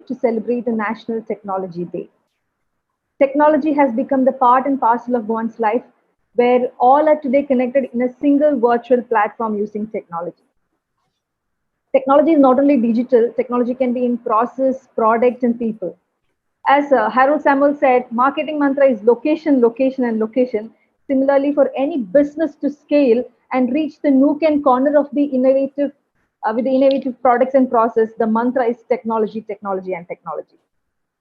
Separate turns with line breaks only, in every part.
to celebrate the National Technology Day. Technology has become the part and parcel of one's life, where all are today connected in a single virtual platform using technology. Technology is not only digital, technology can be in process, product, and people. As Harold Samuel said, marketing mantra is location, location, and location. Similarly, for any business to scale and reach the nook and corner of the innovative, with the innovative products and process, the mantra is technology, technology, and technology.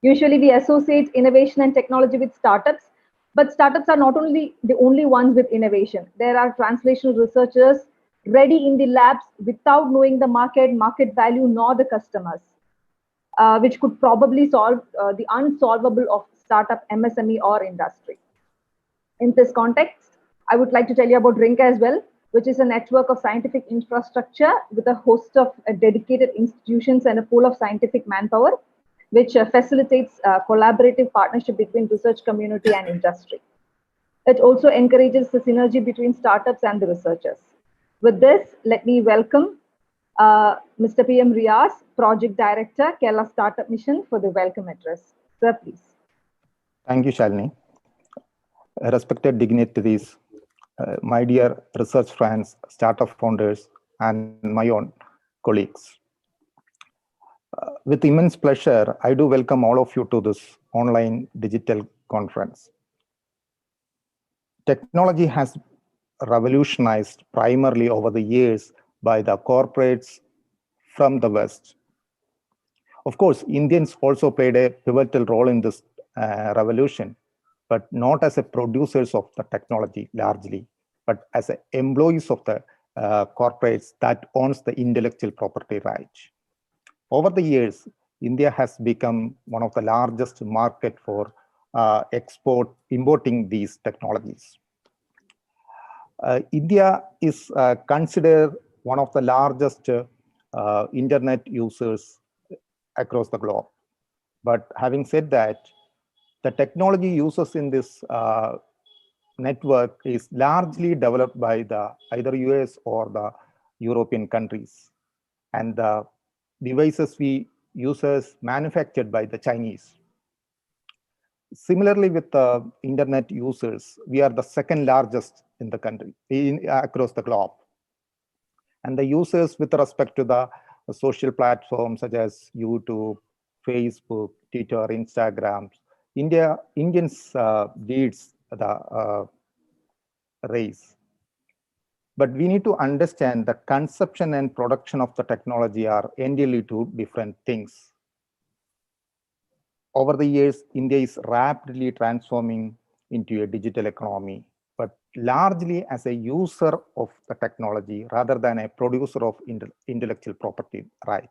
Usually, we associate innovation and technology with startups, but startups are not only the only ones with innovation. There are translational researchers ready in the labs without knowing the market value, nor the customers, which could probably solve the unsolvable of startup, MSME, or industry. In this context, I would like to tell you about RINC as well, which is a network of scientific infrastructure with a host of dedicated institutions and a pool of scientific manpower, which facilitates collaborative partnership between research community and industry. It also encourages the synergy between startups and the researchers. With this, let me welcome Mr. PM Riaz, Project Director, Kerala Startup Mission, for the welcome address. Sir, please.
Thank you, Shalini. Respected dignitaries, my dear research friends, startup founders, and my own colleagues. With immense pleasure, I do welcome all of you to this online digital conference. Technology has revolutionized primarily over the years by the corporates from the West. Of course, Indians also played a pivotal role in this revolution, but not as a producers of the technology largely, but as employees of the corporates that owns the intellectual property right. Over the years, India has become one of the largest market for importing these technologies. India is considered one of the largest internet users across the globe. But having said that, the technology users in this network is largely developed by the either US or the European countries. And the devices we users manufactured by the Chinese. Similarly, with the internet users, we are the second largest in the country, across the globe. And the users with respect to the social platforms such as YouTube, Facebook, Twitter, Instagram, Indians leads the race. But we need to understand the conception and production of the technology are entirely two different things. Over the years, India is rapidly transforming into a digital economy, but largely as a user of the technology rather than a producer of intellectual property right.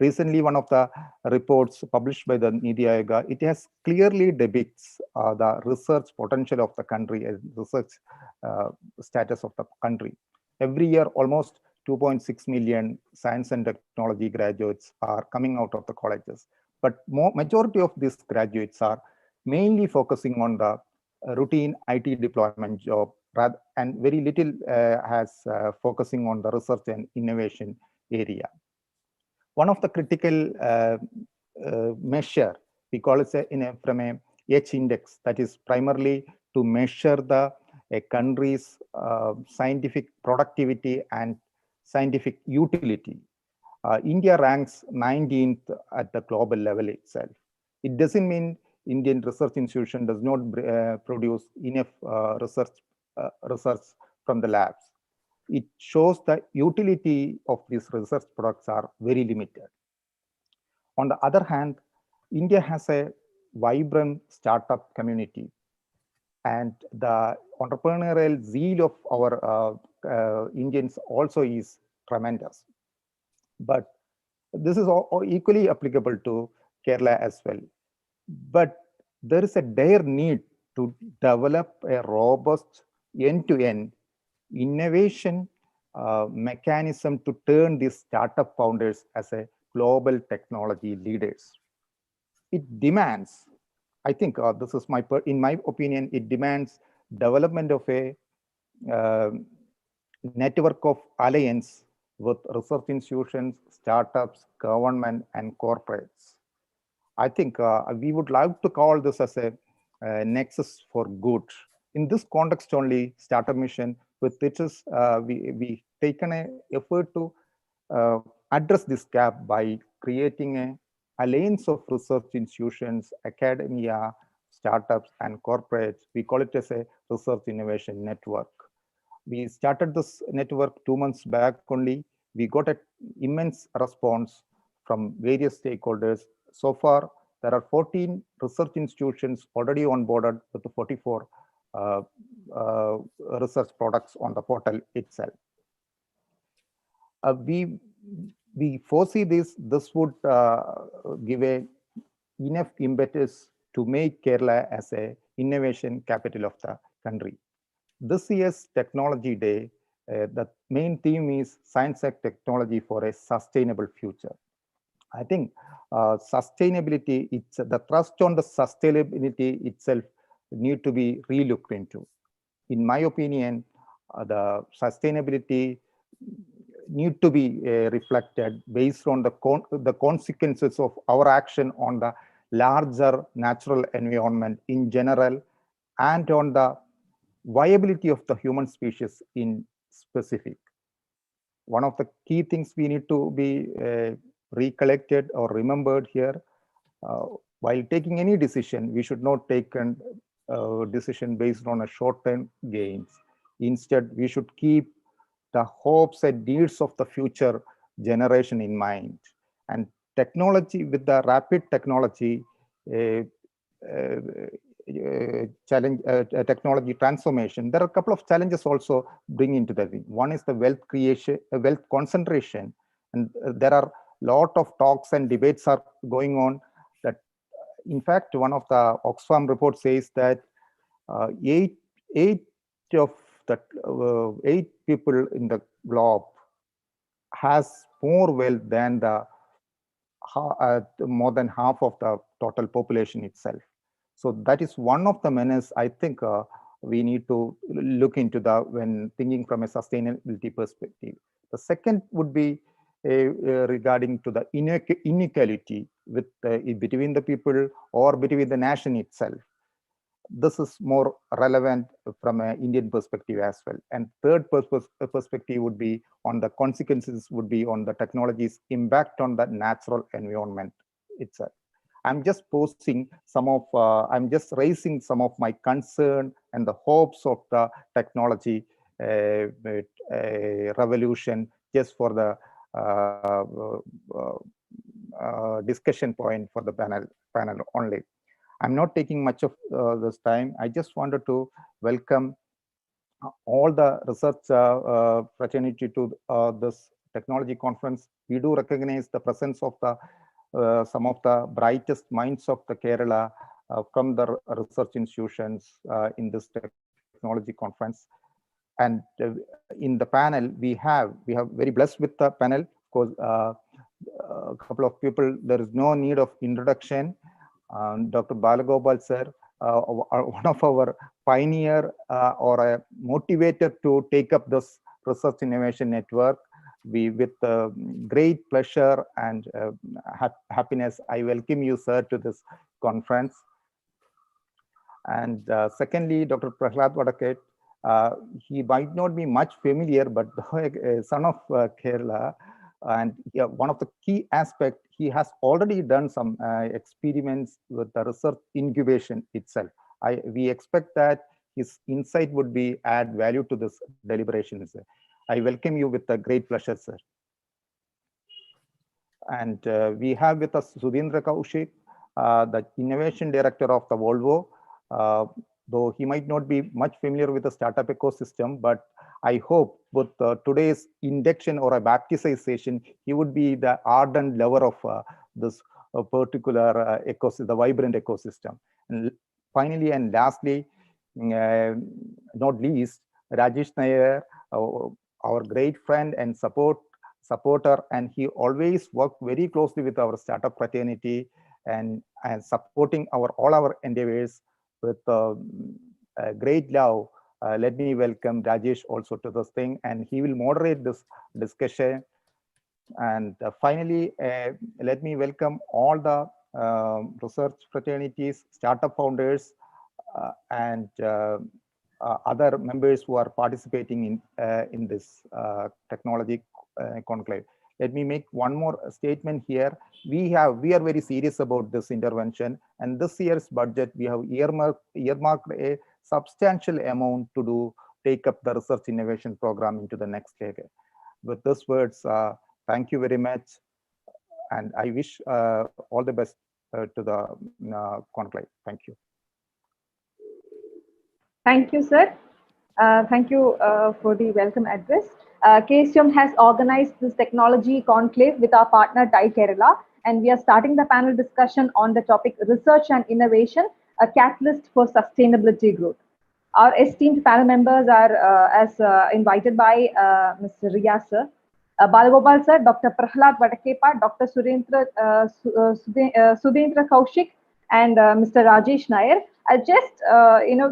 Recently, one of the reports published by the Niti Aayog, it has clearly depicts the research potential of the country and research status of the country. Every year, almost 2.6 million science and technology graduates are coming out of the colleges. But majority of these graduates are mainly focusing on the routine IT deployment job, and very little has focusing on the research and innovation area. One of the critical measure, we call it from a H index, that is primarily to measure a country's scientific productivity and scientific utility. India ranks 19th at the global level itself. It doesn't mean Indian research institution does not produce enough research from the labs. It shows the utility of these research products are very limited. On the other hand, India has a vibrant startup community, and the entrepreneurial zeal of our Indians also is tremendous. But this is equally applicable to Kerala as well. But there is a dire need to develop a robust end-to-end innovation mechanism to turn these startup founders as a global technology leaders. It demands, I think this is in my opinion, it demands development of a network of alliance with research institutions, startups, government, and corporates. I think we would like to call this as a nexus for good. In this context only, Starter Mission, with it is we taken a effort to address this gap by creating a alliance of research institutions, academia, startups, and corporates. We call it as a research innovation network. We started this network 2 months back only. We got an immense response from various stakeholders. So far, there are 14 research institutions already onboarded with the 44 uh, uh, research products on the portal itself. We foresee this would give a enough impetus to make Kerala as a innovation capital of the country. This year's Technology Day, the main theme is Science and Technology for a Sustainable Future. I think sustainability, it's the thrust on the sustainability itself need to be relooked into. In my opinion, the sustainability need to be reflected based on the consequences of our action on the larger natural environment in general, and on the viability of the human species in specific. One of the key things we need to be recollected or remembered here, uh, while taking any decision, we should not take a decision based on a short-term gains. Instead, we should keep the hopes and needs of the future generation in mind. And technology, with the rapid technology, uh, uh, challenge technology transformation, there are a couple of challenges also bring into the thing. One is the wealth creation, wealth concentration, and there are lot of talks and debates are going on. That, in fact, one of the Oxfam report says that eight of the 8 people in the globe has more wealth than the more than half of the total population itself. So that is one of the menace I think we need to look into the when thinking from a sustainability perspective. The second would be regarding to the inequality with between the people or between the nation itself. This is more relevant from an Indian perspective as well. And third perspective would be on the consequences would be on the technology's impact on the natural environment itself. I'm just posting some of, I'm just raising some of my concern and the hopes of the technology revolution just for the discussion point for the panel only. I'm not taking much of this time. I just wanted to welcome all the research fraternity to this technology conference. We do recognize the presence of the some of the brightest minds of the Kerala from the research institutions in this technology conference. And in the panel, we have very blessed with the panel. Of course, a couple of people, there is no need of introduction. Dr. Balagopal sir, one of our pioneer or a motivator to take up this research innovation network. We, with great pleasure and happiness, I welcome you, sir, to this conference. And secondly, Dr. Prahladv, he might not be much familiar, but son of Kerala, and one of the key aspects, he has already done some experiments with the research incubation itself. We expect that his insight would be add value to this deliberations. I welcome you with a great pleasure, sir. And we have with us Sudhindra Kaushik, the innovation director of the Volvo. Though he might not be much familiar with the startup ecosystem, but I hope with today's induction or a baptization, he would be the ardent lover of this particular ecosystem, the vibrant ecosystem. And finally and lastly, not least, Rajesh Nair, our great friend and supporter, and he always worked very closely with our startup fraternity and supporting all our endeavors with great love. Let me welcome Rajesh also to this thing, and he will moderate this discussion. And finally, let me welcome all the research fraternities, startup founders, and other members who are participating in this technology conclave. Let me make one more statement here. We are very serious about this intervention, and this year's budget we have earmarked a substantial amount to take up the research innovation program into the next leg. With these words, thank you very much, and I wish all the best to the conclave. Thank you.
Thank you, sir. Thank you for the welcome address. KSUM has organized this technology conclave with our partner TIE Kerala, and we are starting the panel discussion on the topic Research and Innovation, a catalyst for sustainability growth. Our esteemed panel members are as invited by Mr. Riya sir, Balagopal sir, Dr. Prahladv Kepat, Dr. Sudhendra Kaushik, and Mr. Rajesh Nair. I'll just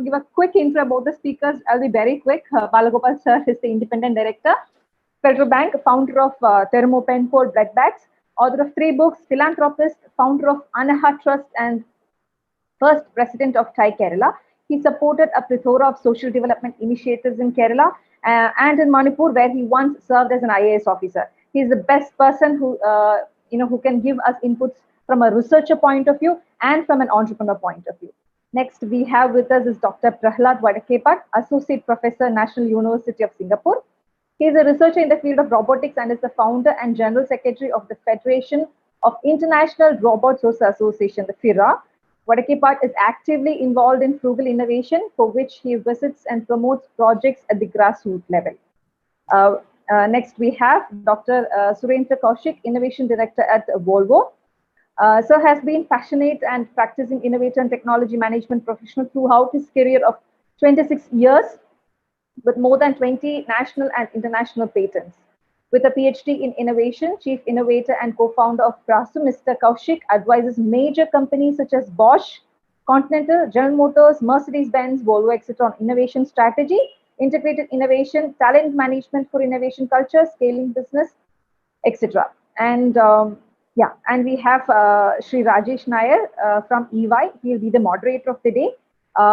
give a quick intro about the speakers. I'll be very quick. Balagopal sir is the independent director, Federal Bank, founder of Thermopenport Blood Bags, author of 3 books, philanthropist, founder of Anaha Trust, and first president of TIE Kerala. He supported a plethora of social development initiatives in Kerala and in Manipur, where he once served as an IAS officer. He is the best person who can give us inputs from a researcher point of view and from an entrepreneur point of view. Next, we have with us is Dr. Prahladv Kepat, Associate Professor, National University of Singapore. He is a researcher in the field of robotics and is the founder and general secretary of the Federation of International Robot Source Association, the FIRA. Kepat is actively involved in frugal innovation, for which he visits and promotes projects at the grassroots level. Next, we have Dr. Sudhendra Kaushik, Innovation Director at Volvo. Sir has been passionate and practicing innovator and technology management professional throughout his career of 26 years, with more than 20 national and international patents. With a PhD in innovation, chief innovator and co-founder of Prahladv, Mr. Kaushik advises major companies such as Bosch, Continental, General Motors, Mercedes-Benz, Volvo, etc. on innovation strategy, integrated innovation, talent management for innovation culture, scaling business, etc. And we have Sri Rajesh Nair from EY. He will be the moderator of the day.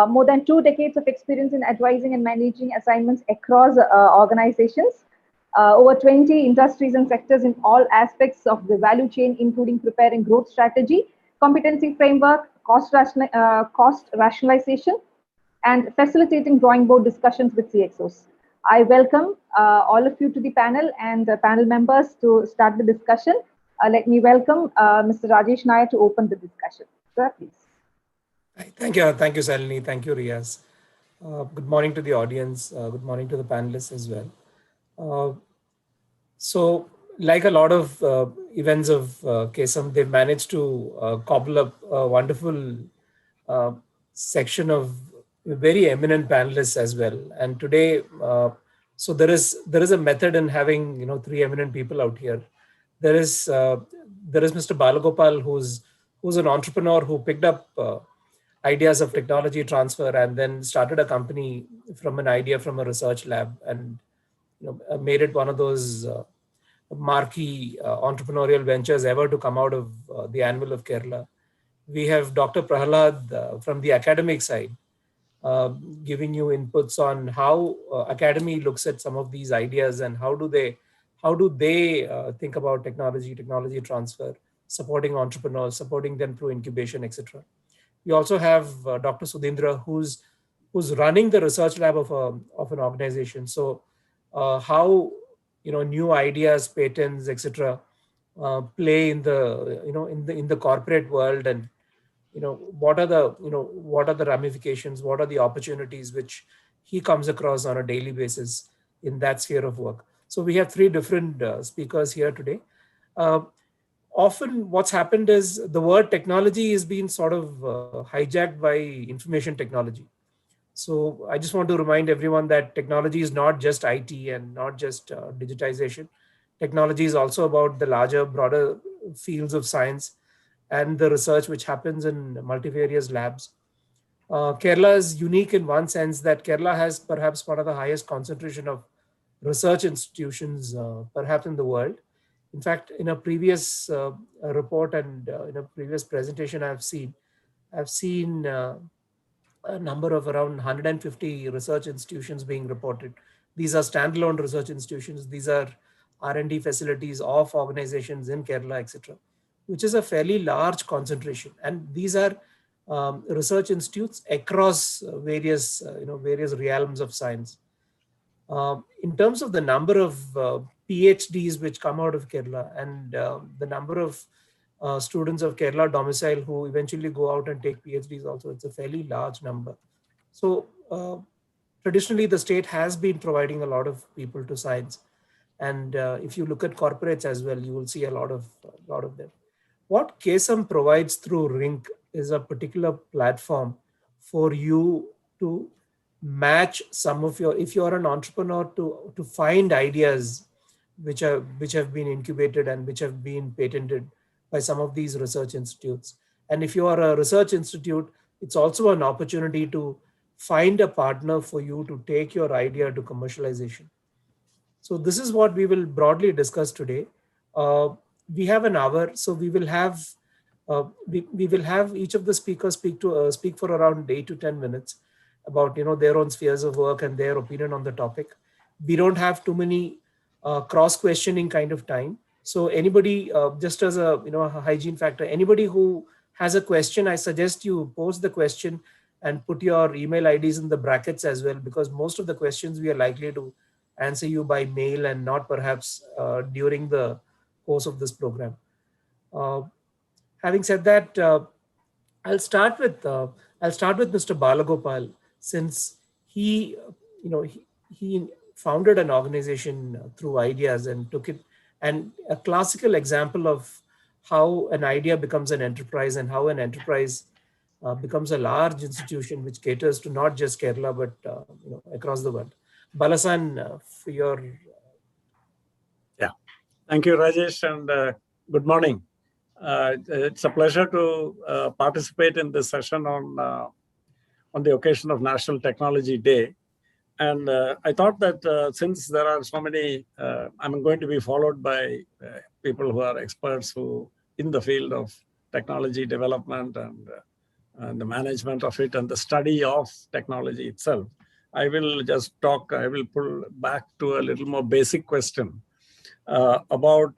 More than 2 decades of experience in advising and managing assignments across organizations. Over 20 industries and sectors in all aspects of the value chain, including preparing growth strategy, competency framework, cost rationalization, and facilitating drawing board discussions with CXOs. I welcome all of you to the panel and the panel members to start the discussion. Let me welcome Mr. Rajesh Nair to open the discussion. Sir, please.
Thank you, Salini. Thank you, Riaz. Good morning to the audience. Good morning to the panelists as well. So, like a lot of events of KSUM, they've managed to cobble up a wonderful section of very eminent panelists as well. And today, so there is a method in having 3 eminent people out here. There is Mr. Balagopal, who's an entrepreneur who picked up ideas of technology transfer and then started a company from an idea from a research lab and made it one of those marquee entrepreneurial ventures ever to come out of the anvil of Kerala. We have Dr. Prahladv from the academic side, giving you inputs on how academy looks at some of these ideas and how do they think about technology transfer, supporting entrepreneurs, supporting them through incubation, etc. We also have Dr. Sudhendra, who's running the research lab of an organization. So how new ideas, patents, etc. Play in the in the corporate world, and what are the ramifications, what are the opportunities which he comes across on a daily basis in that sphere of work. So we have 3 different speakers here today. Often what's happened is the word technology is being sort of hijacked by information technology. So I just want to remind everyone that technology is not just IT and not just digitization. Technology is also about the larger, broader fields of science and the research which happens in multifarious labs. Kerala is unique in one sense that Kerala has perhaps one of the highest concentration of research institutions perhaps in the world. In fact, in a previous report and in a previous presentation I've seen a number of around 150 research institutions being reported. These are standalone research institutions. These are R&D facilities of organizations in Kerala, etc., which is a fairly large concentration. And these are research institutes across various realms of science. In terms of the number of PhDs which come out of Kerala and the number of students of Kerala domicile who eventually go out and take PhDs also, it's a fairly large number. So traditionally, the state has been providing a lot of people to science. And if you look at corporates as well, you will see a lot of them. What KSM provides through RINC is a particular platform for you to match some of your, if you're an entrepreneur, to find ideas which have been incubated and which have been patented by some of these research institutes. And if you are a research institute, it's also an opportunity to find a partner for you to take your idea to commercialization. So this is what we will broadly discuss today. We have an hour, so we will have each of the speakers speak for around 8 to 10 minutes about their own spheres of work and their opinion on the topic. We don't have too many cross-questioning kind of time. So anybody, just as a a hygiene factor, anybody who has a question, I suggest you post the question and put your email IDs in the brackets as well, because most of the questions we are likely to answer you by mail and not perhaps during the course of this program. Having said that, I'll start with Mr. Balagopal, since he founded an organization through ideas and took it, and a classical example of how an idea becomes an enterprise and how an enterprise becomes a large institution which caters to not just Kerala but across the world. Balasan, for your
Thank you, Rajesh, and good morning. It's a pleasure to participate in this session on the occasion of National Technology Day. And I thought that since there are so many, I'm going to be followed by people who are experts who in the field of technology development and the management of it and the study of technology itself. I will pull back to a little more basic question about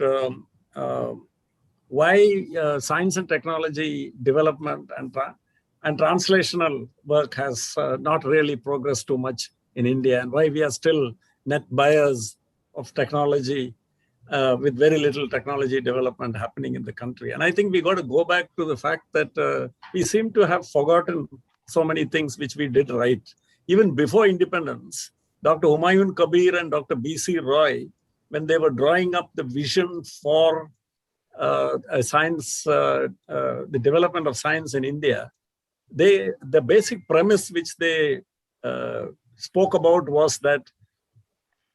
why science and technology development and translational work has not really progressed too much in India, and why we are still net buyers of technology with very little technology development happening in the country. And I think we got to go back to the fact that we seem to have forgotten so many things which we did right. Even before independence, Dr. Humayun Kabir and Dr. B.C. Roy, when they were drawing up the vision for the development of science in India, the basic premise which they spoke about was that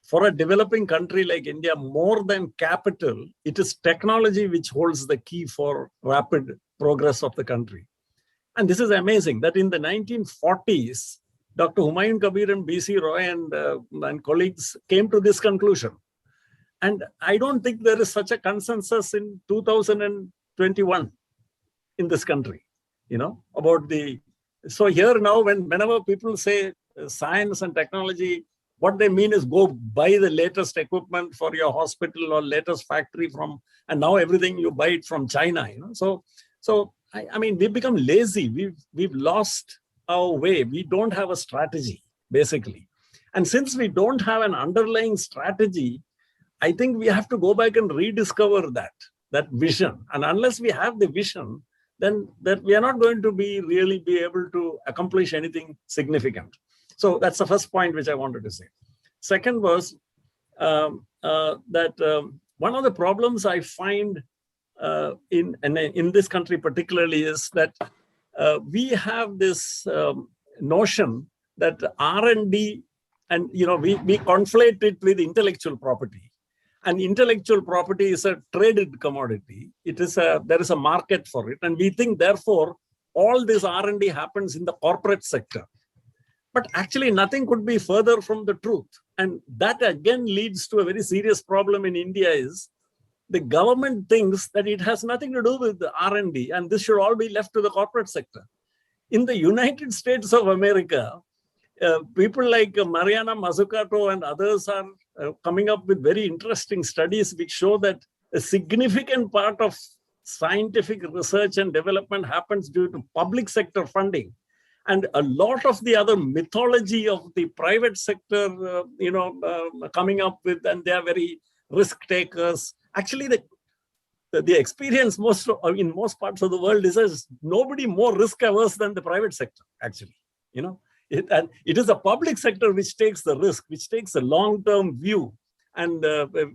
for a developing country like India, more than capital, it is technology which holds the key for rapid progress of the country. And this is amazing that in the 1940s, Dr. Humayun Kabir and B.C. Roy and colleagues came to this conclusion. And I don't think there is such a consensus in 2021 in this country, about the. So here now, whenever people say science and technology, what they mean is go buy the latest equipment for your hospital or latest factory and now everything you buy it from China. So I mean, we've become lazy. We've lost our way. We don't have a strategy, basically. And since we don't have an underlying strategy, I think we have to go back and rediscover that vision. And unless we have the vision, then that we are not going to really be able to accomplish anything significant. So that's the first point which I wanted to say. Second was that one of the problems I find in this country particularly is that we have this notion that R&D, and we conflate it with intellectual property. And intellectual property is a traded commodity. There is a market for it. And we think, therefore, all this R&D happens in the corporate sector. But actually, nothing could be further from the truth. And that again leads to a very serious problem in India is the government thinks that it has nothing to do with the R&D, and this should all be left to the corporate sector. In the United States of America, people like Mariana Mazzucato and others are coming up with very interesting studies which show that a significant part of scientific research and development happens due to public sector funding. And a lot of the other mythology of the private sector, coming up with, and they are very risk takers. Actually, the experience in most parts of the world is nobody more risk averse than the private sector, actually. And it is the public sector which takes the risk, which takes a long-term view, and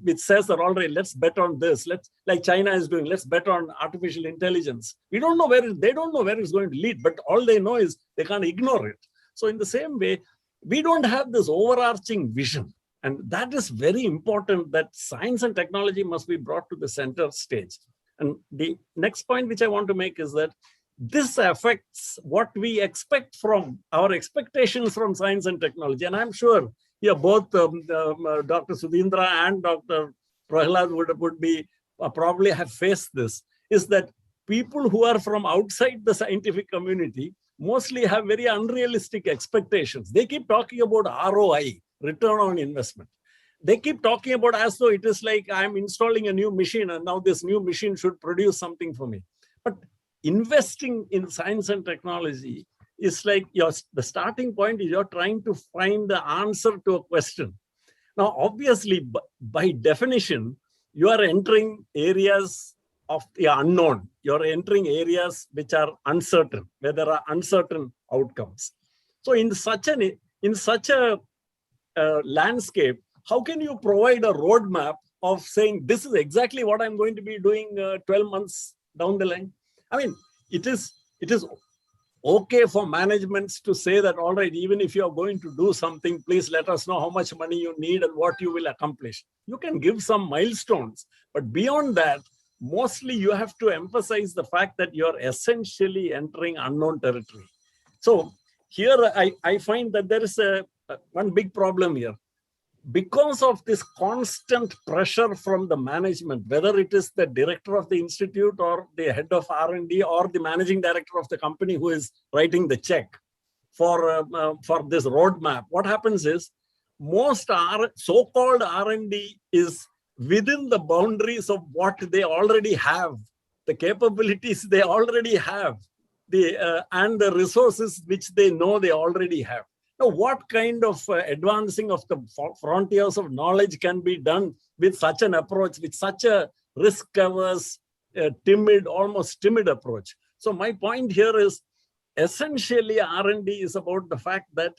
which says that, all right, let's bet on this. Like China is doing, let's bet on artificial intelligence. They don't know where it's going to lead, but all they know is they can't ignore it. So in the same way, we don't have this overarching vision. And that is very important, that science and technology must be brought to the center stage. And the next point which I want to make is that this affects what we expect from our expectations from science and technology. And I'm sure here both Dr. Sudhindra and Dr. Prahladv would be probably have faced this, is that people who are from outside the scientific community mostly have very unrealistic expectations. They keep talking about ROI, return on investment. They keep talking about as though it is like I'm installing a new machine and now this new machine should produce something for me. But investing in science and technology is like the starting point is you're trying to find the answer to a question. Now, obviously, by definition, you are entering areas of the unknown. You're entering areas which are uncertain, where there are uncertain outcomes. So in such a landscape, how can you provide a roadmap of saying, this is exactly what I'm going to be doing 12 months down the line? I mean, it is okay for managements to say that, all right, even if you are going to do something, please let us know how much money you need and what you will accomplish. You can give some milestones, but beyond that, mostly you have to emphasize the fact that you're essentially entering unknown territory. So here I find that there is one big problem here. Because of this constant pressure from the management, whether it is the director of the institute or the head of R&D or the managing director of the company who is writing the check for this roadmap, what happens is most so-called R&D is within the boundaries of what they already have, the capabilities they already have, and the resources which they know they already have. Now, what kind of advancing of the frontiers of knowledge can be done with such an approach, with such a risk-averse, almost timid approach? So my point here is, essentially R&D is about the fact that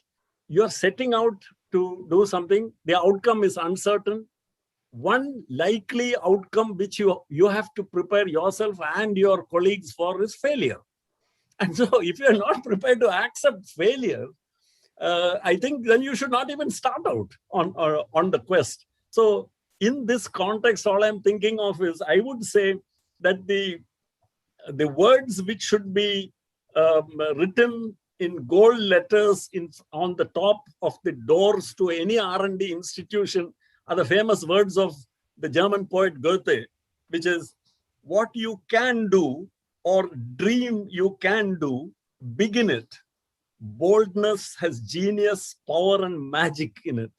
you're setting out to do something. The outcome is uncertain. One likely outcome which you have to prepare yourself and your colleagues for is failure. And so if you're not prepared to accept failure, I think then you should not even start out on the quest. So in this context, all I'm thinking of is, I would say that the words which should be written in gold letters on the top of the doors to any R&D institution are the famous words of the German poet Goethe, which is, what you can do or dream you can do, begin it. Boldness has genius, power, and magic in it.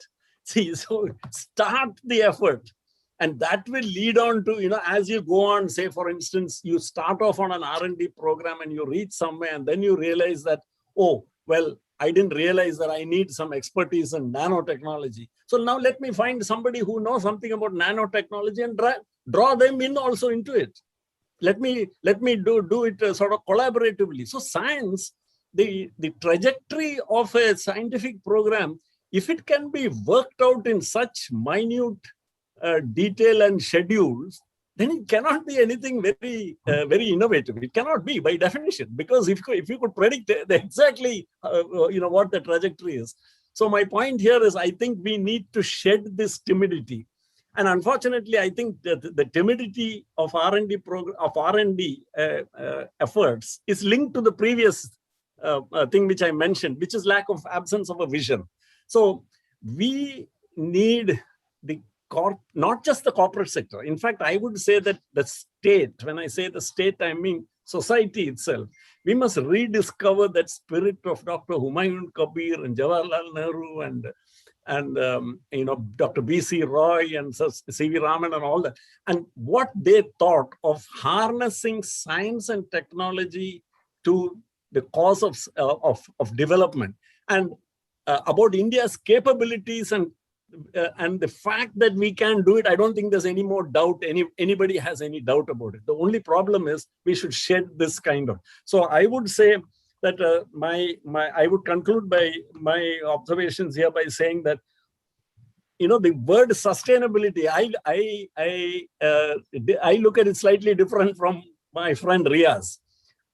See, so start the effort, and that will lead on to, as you go on, say, for instance, you start off on an R&D program and you reach somewhere, and then you realize that, oh, well, I didn't realize that I need some expertise in nanotechnology. So now let me find somebody who knows something about nanotechnology and draw them in also into it. Let me do it sort of collaboratively. So science, the trajectory of a scientific program, if it can be worked out in such minute detail and schedules, then it cannot be anything very innovative. It cannot be, by definition, because if you could predict exactly what the trajectory is. So my point here is, I think we need to shed this timidity. And unfortunately, I think that the timidity of R&D efforts is linked to the previous thing which I mentioned, which is absence of a vision. So we need the not just the corporate sector. In fact, I would say that the state, when I say the state, I mean society itself. We must rediscover that spirit of Dr. Humayun Kabir and Jawaharlal Nehru and Dr. B.C. Roy and C.V. Raman and all that, and what they thought of harnessing science and technology to the cause of development, and about India's capabilities and the fact that we can do it. I don't think there's any more doubt. Anybody has any doubt about it. The only problem is we should shed this kind of. So I would say that I would conclude by my observations here by saying that, the word sustainability, I look at it slightly different from my friend Riaz.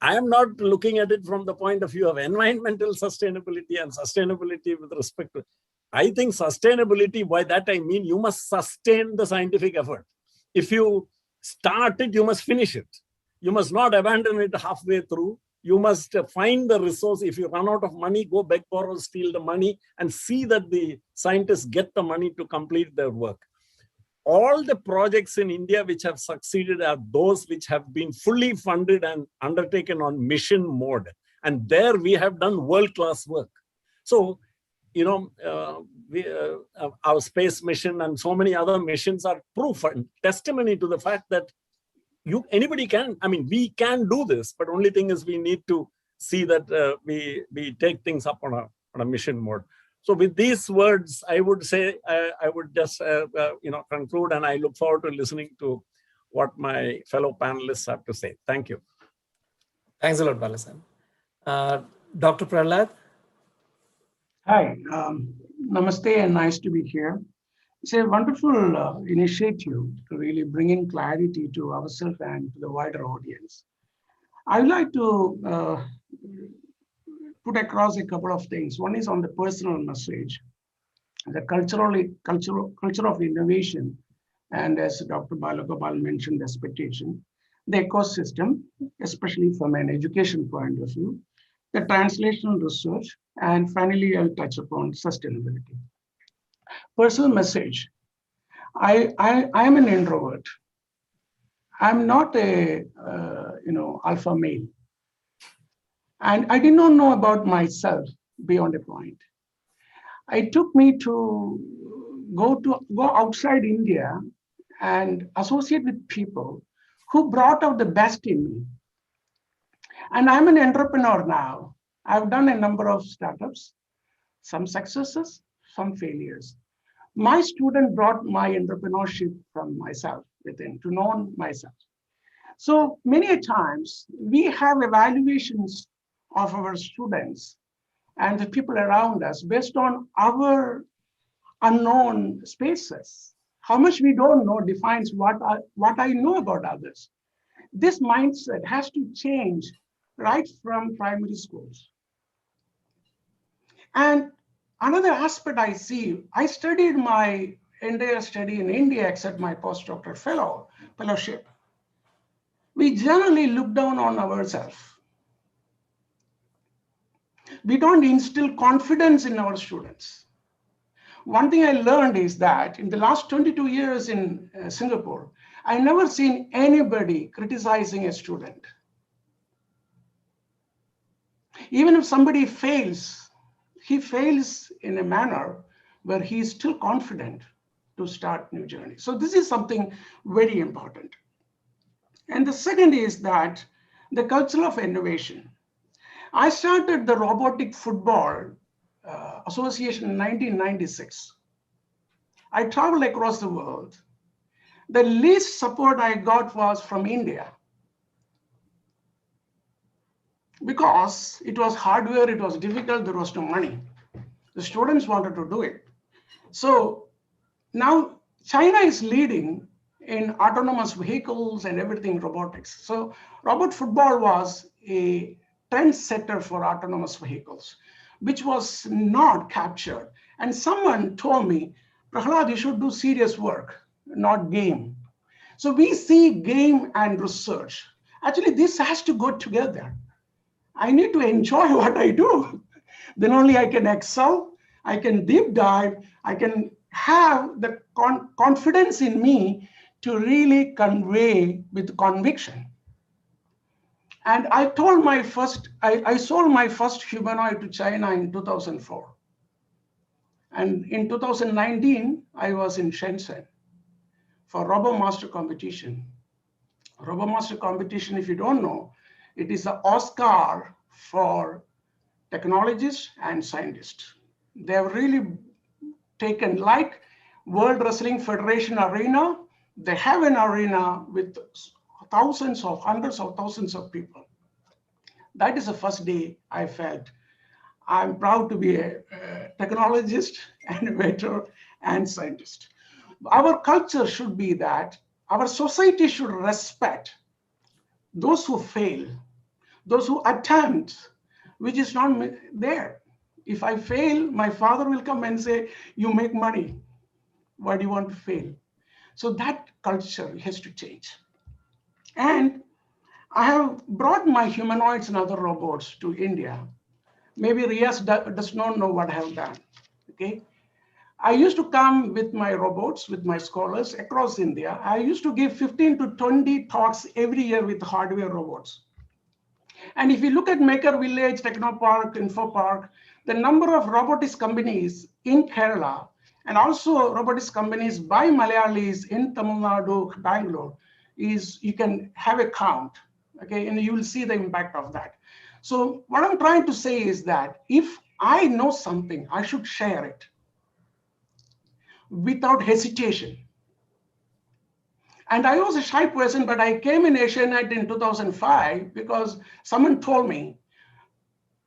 I am not looking at it from the point of view of environmental sustainability and sustainability with respect to. I think sustainability, by that I mean you must sustain the scientific effort. If you start it, you must finish it. You must not abandon it halfway through. You must find the resource. If you run out of money, go beg, borrow, steal the money, and see that the scientists get the money to complete their work. All the projects in India which have succeeded are those which have been fully funded and undertaken on mission mode. And there we have done world-class work. So, our space mission and so many other missions are proof and testimony to the fact that anybody can, we can do this, but only thing is we need to see that we take things up on a mission mode. So with these words, I would say, I would just, conclude, and I look forward to listening to what my fellow panelists have to say. Thank you.
Thanks a lot, Balasan. Dr. Prahladv?
Hi, namaste and nice to be here. It's a wonderful initiative to really bring in clarity to ourselves and to the wider audience. I would like to put across a couple of things. One is on the personal message, the culture of innovation, and as Dr. Balagopal mentioned, the expectation, the ecosystem, especially from an education point of view, the translational research, and finally, I'll touch upon sustainability. Personal message. I am an introvert. I'm not a alpha male. And I did not know about myself beyond a point. It took me to go outside India and associate with people who brought out the best in me. And I'm an entrepreneur now. I've done a number of startups, some successes, some failures. My student brought my entrepreneurship from myself within, to know myself. So many times we have evaluations of our students and the people around us based on our unknown spaces. How much we don't know defines what I know about others. This mindset has to change right from primary schools. And another aspect I see, I studied my entire study in India except my postdoctoral fellowship. We generally look down on ourselves. We don't instill confidence in our students. One thing I learned is that in the last 22 years in Singapore, I never seen anybody criticizing a student. Even if somebody fails, he fails in a manner where he is still confident to start new journey. So this is something very important. And the second is that the culture of innovation. I started the Robotic Football Association in 1996. I traveled across the world. The least support I got was from India, because it was hardware, it was difficult, there was no money. The students wanted to do it. So now China is leading in autonomous vehicles and everything robotics. So robot football was a trendsetter for autonomous vehicles, which was not captured. And someone told me, Prahladv, you should do serious work, not game. So we see game and research. Actually, this has to go together. I need to enjoy what I do. Then only I can excel, I can deep dive, I can have the confidence in me to really convey with conviction. And I told my first, I sold my first humanoid to China in 2004. And in 2019, I was in Shenzhen for RoboMaster competition. RoboMaster competition, if you don't know, it is the Oscar for technologists and scientists. They have really taken, like World Wrestling Federation arena, they have an arena with thousands of, hundreds of thousands of people. That is the first day I felt I'm proud to be a technologist, innovator, and scientist. Our culture should be that our society should respect those who fail, those who attempt, which is not there. If I fail, my father will come and say, you make money. Why do you want to fail? So that culture has to change. And I have brought my humanoids and other robots to India. Maybe Riaz does not know what I have done, okay? I used to come with my robots, with my scholars across India. I used to give 15 to 20 talks every year with hardware robots. And if you look at Maker Village, Technopark, InfoPark, the number of robotics companies in Kerala and also robotics companies by Malayalis in Tamil Nadu, Bangalore, is you can have a count, okay? And you will see the impact of that. So what I'm trying to say is that if I know something, I should share it without hesitation. And I was a shy person, but I came in Asianet in 2005 because someone told me,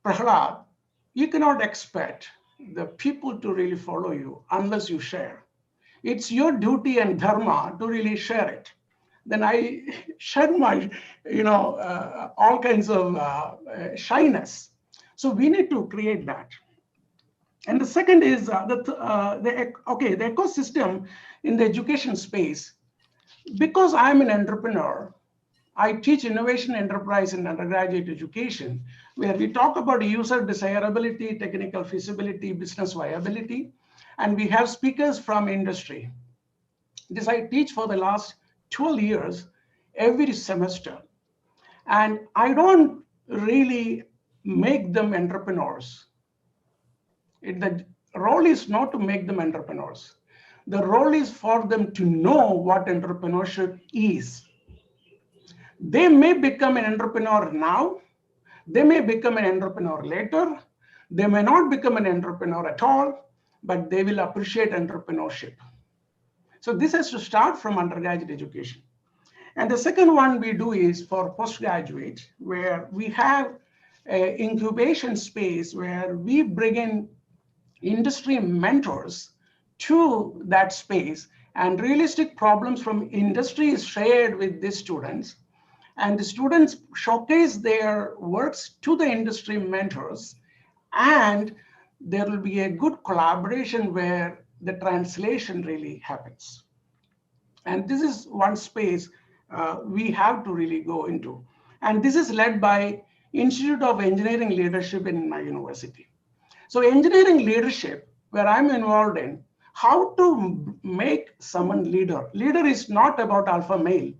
Prahladv, you cannot expect the people to really follow you unless you share. It's your duty and dharma to really share it. Then I shed my, all kinds of shyness. So we need to create that. And the second is the ecosystem in the education space. Because I'm an entrepreneur, I teach innovation enterprise in undergraduate education, where we talk about user desirability, technical feasibility, business viability, and we have speakers from industry. This I teach for the last 12 years, every semester. And I don't really make them entrepreneurs. The role is not to make them entrepreneurs. The role is for them to know what entrepreneurship is. They may become an entrepreneur now. They may become an entrepreneur later. They may not become an entrepreneur at all, but they will appreciate entrepreneurship. So this has to start from undergraduate education. And the second one we do is for postgraduate, where we have an incubation space where we bring in industry mentors to that space, and realistic problems from industry is shared with the students. And the students showcase their works to the industry mentors, and there will be a good collaboration where the translation really happens. And this is one space we have to really go into. And this is led by Institute of Engineering Leadership in my university. So engineering leadership, where I'm involved in, how to make someone leader. Leader is not about alpha male.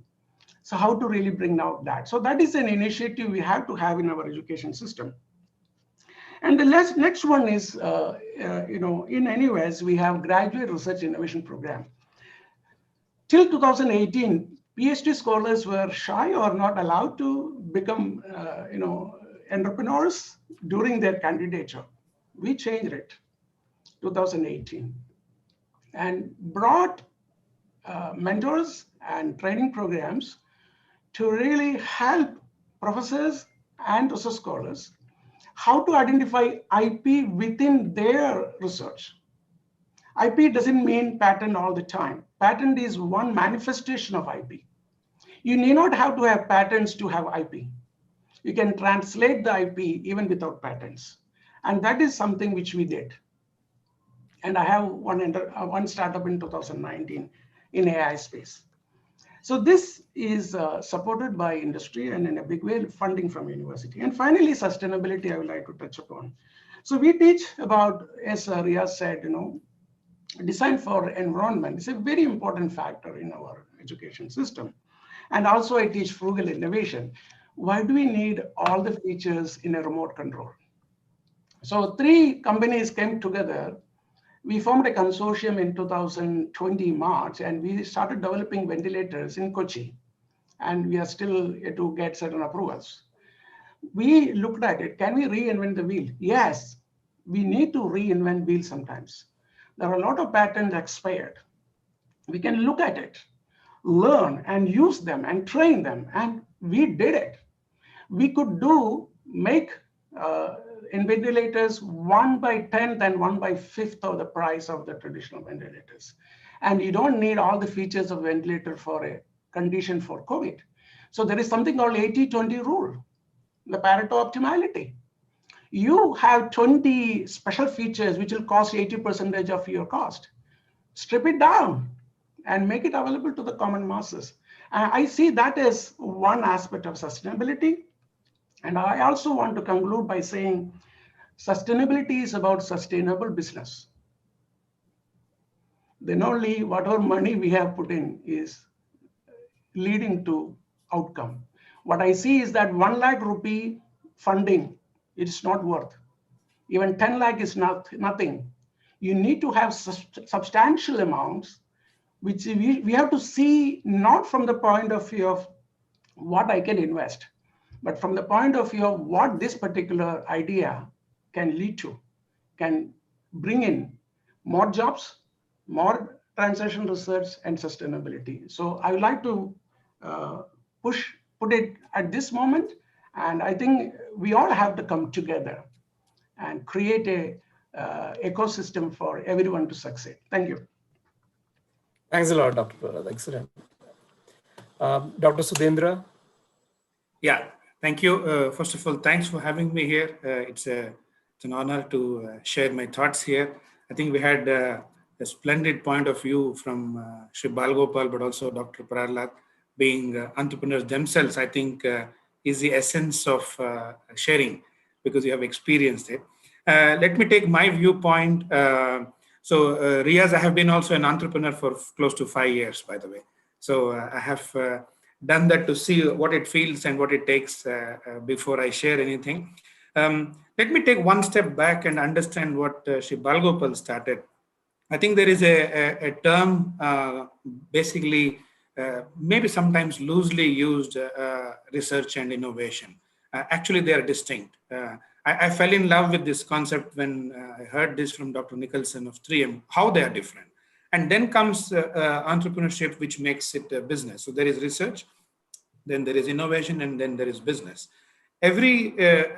So how to really bring out that. So that is an initiative we have to have in our education system. And the next one is, in NUS, we have graduate research innovation program. Till 2018, PhD scholars were shy or not allowed to become, entrepreneurs during their candidature. We changed it, 2018, and brought mentors and training programs to really help professors and research scholars how to identify IP within their research. IP doesn't mean patent all the time. Patent is one manifestation of IP. You need not have to have patents to have IP. You can translate the IP even without patents. And that is something which we did. And I have one startup in 2019 in AI space. So this is supported by industry and in a big way funding from university. And finally, sustainability I would like to touch upon. So we teach about, as Riaz said, design for environment is a very important factor in our education system. And also I teach frugal innovation. Why do we need all the features in a remote control? So 3 companies came together. We formed a consortium in 2020 March, and we started developing ventilators in Kochi. And we are still yet to get certain approvals. We looked at it. Can we reinvent the wheel? Yes, we need to reinvent wheel sometimes. There are a lot of patents expired. We can look at it, learn and use them and train them. And we did it. We could make in ventilators 1/10 and 1/5 of the price of the traditional ventilators. And you don't need all the features of ventilator for a condition for COVID. So there is something called 80-20 rule, the Pareto optimality. You have 20 special features which will cost 80% of your cost. Strip it down and make it available to the common masses. I see that as one aspect of sustainability. And I also want to conclude by saying sustainability is about sustainable business. Then only whatever money we have put in is leading to outcome. What I see is that 1 lakh rupee funding, it's not worth. Even 10 lakh is nothing. You need to have substantial amounts, which we have to see not from the point of view of what I can invest, but from the point of view of what this particular idea can lead to, can bring in more jobs, more translation research and sustainability. So I would like to put it at this moment. And I think we all have to come together and create a ecosystem for everyone to succeed. Thank you.
Thanks a lot, Dr. Prahladv. Excellent. Dr. Sudhendra?
Yeah, thank you. First of all, thanks for having me here. It's an honor to share my thoughts here. I think we had a splendid point of view from Shri Balgopal, but also Dr. Prahladv, being entrepreneurs themselves, I think is the essence of sharing, because you have experienced it. Let me take my viewpoint. Riaz, I have been also an entrepreneur for close to 5 years, by the way. So I have done that to see what it feels and what it takes before I share anything. Let me take one step back and understand what Shri Balgopal started. I think there is a term, basically, maybe sometimes loosely used, research and innovation. Actually, they are distinct. I fell in love with this concept when I heard this from Dr. Nicholson of 3M, how they are different. And then comes entrepreneurship, which makes it a business. So there is research, then there is innovation, and then there is business. Every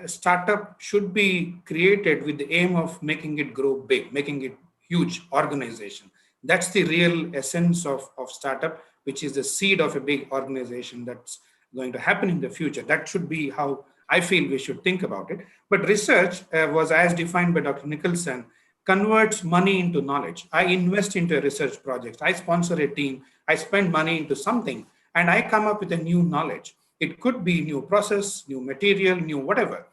startup should be created with the aim of making it grow big, making it huge organization. That's the real essence of startup, which is the seed of a big organization that's going to happen in the future. That should be how I feel we should think about it. But research was, as defined by Dr. Nicholson, converts money into knowledge. I invest into a research project. I sponsor a team. I spend money into something, and I come up with a new knowledge. It could be new process, new material, new whatever.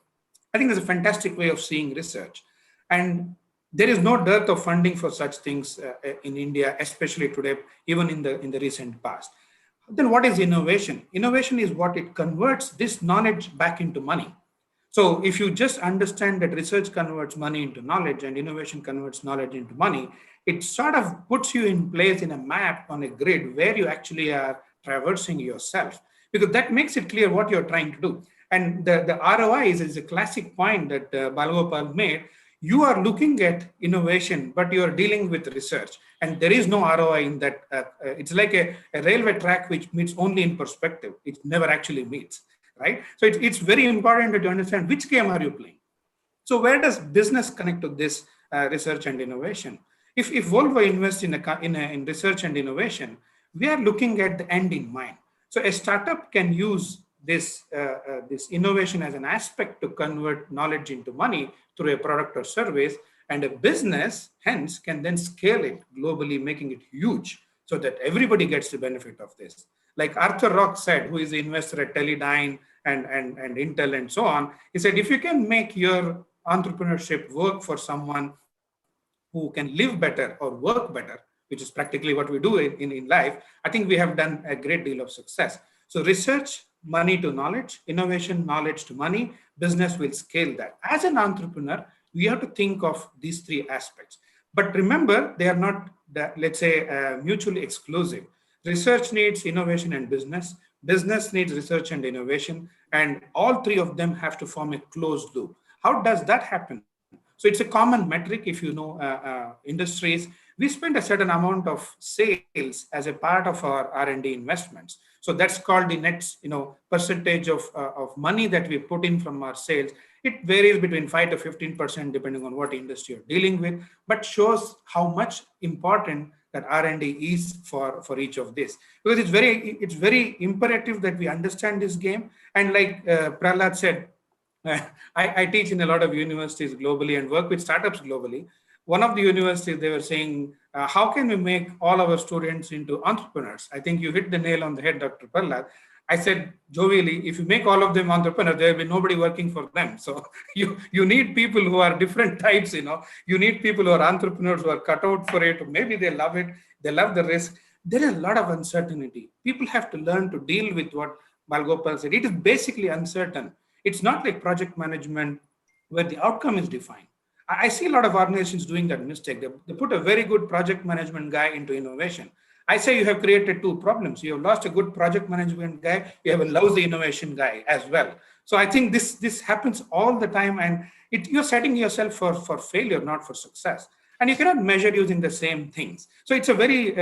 I think there's a fantastic way of seeing research. And there is no dearth of funding for such things in India, especially today, even in the recent past. Then what is innovation? Innovation is what it converts this knowledge back into money. So if you just understand that research converts money into knowledge and innovation converts knowledge into money, it sort of puts you in place in a map on a grid where you actually are traversing yourself, because that makes it clear what you're trying to do. And the ROI is a classic point that Balgopal made. You are looking at innovation, but you are dealing with research, and there is no ROI in that. It's like a railway track which meets only in perspective. It never actually meets, right? So it's very important that you understand which game are you playing. So where does business connect to this research and innovation? If Volvo invests in research and innovation, we are looking at the end in mind. So a startup can use this innovation as an aspect to convert knowledge into money through a product or service, and a business hence can then scale it globally, making it huge so that everybody gets the benefit of this. Like Arthur Rock said, who is the investor at Teledyne and Intel and so on, he said, if you can make your entrepreneurship work for someone who can live better or work better, which is practically what we do in life, I think we have done a great deal of success. So research, money to knowledge, innovation, knowledge to money, business will scale that. As an entrepreneur, we have to think of these three aspects. But remember, they are not, let's say, mutually exclusive. Research needs innovation and business. Business needs research and innovation. And all three of them have to form a closed loop. How does that happen? So it's a common metric. If you know industries, we spend a certain amount of sales as a part of our R&D investments. So that's called the net, percentage of money that we put in from our sales. It varies between 5 to 15% depending on what industry you're dealing with, but shows how much important that R&D is for each of this. Because it's very imperative that we understand this game. And like Prahladv said, I teach in a lot of universities globally and work with startups globally. One of the universities, they were saying, how can we make all our students into entrepreneurs? I think you hit the nail on the head, Dr. Prahladv. I said, jovially, if you make all of them entrepreneurs, there will be nobody working for them. So you need people who are different types, You need people who are entrepreneurs, who are cut out for it. Maybe they love it. They love the risk. There is a lot of uncertainty. People have to learn to deal with what Balgopal said. It is basically uncertain. It's not like project management where the outcome is defined. I see a lot of organizations doing that mistake. They put a very good project management guy into innovation. I say you have created two problems. You have lost a good project management guy. You have a lousy innovation guy as well. So I think this happens all the time, and you're setting yourself for failure, not for success. And you cannot measure using the same things. So it's a very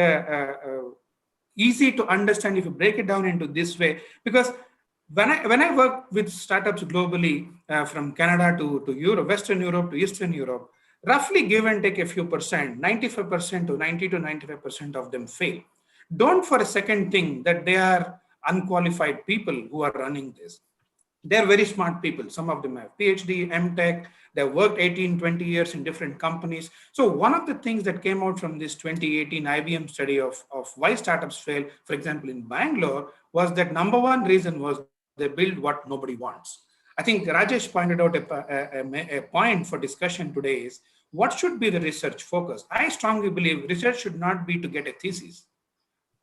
easy to understand if you break it down into this way, because when I work with startups globally, from Canada to Europe, Western Europe to Eastern Europe, roughly give and take a few percent, 95% to 90 to 95% of them fail. Don't for a second think that they are unqualified people who are running this. They're very smart people. Some of them have PhD, MTech, they've worked 18, 20 years in different companies. So one of the things that came out from this 2018 IBM study of why startups fail, for example, in Bangalore, was that number one reason was they build what nobody wants. I think Rajesh pointed out a point for discussion today is, what should be the research focus? I strongly believe research should not be to get a thesis.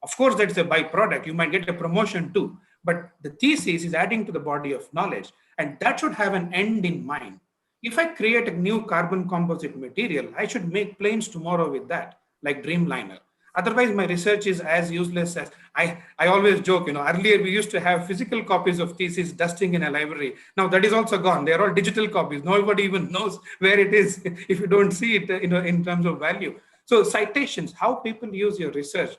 Of course, that's a byproduct. You might get a promotion too, but the thesis is adding to the body of knowledge, and that should have an end in mind. If I create a new carbon composite material, I should make planes tomorrow with that, like Dreamliner. Otherwise, my research is as useless as I always joke, earlier we used to have physical copies of thesis dusting in a library. Now that is also gone. They're all digital copies. Nobody even knows where it is if you don't see it, in terms of value. So citations, how people use your research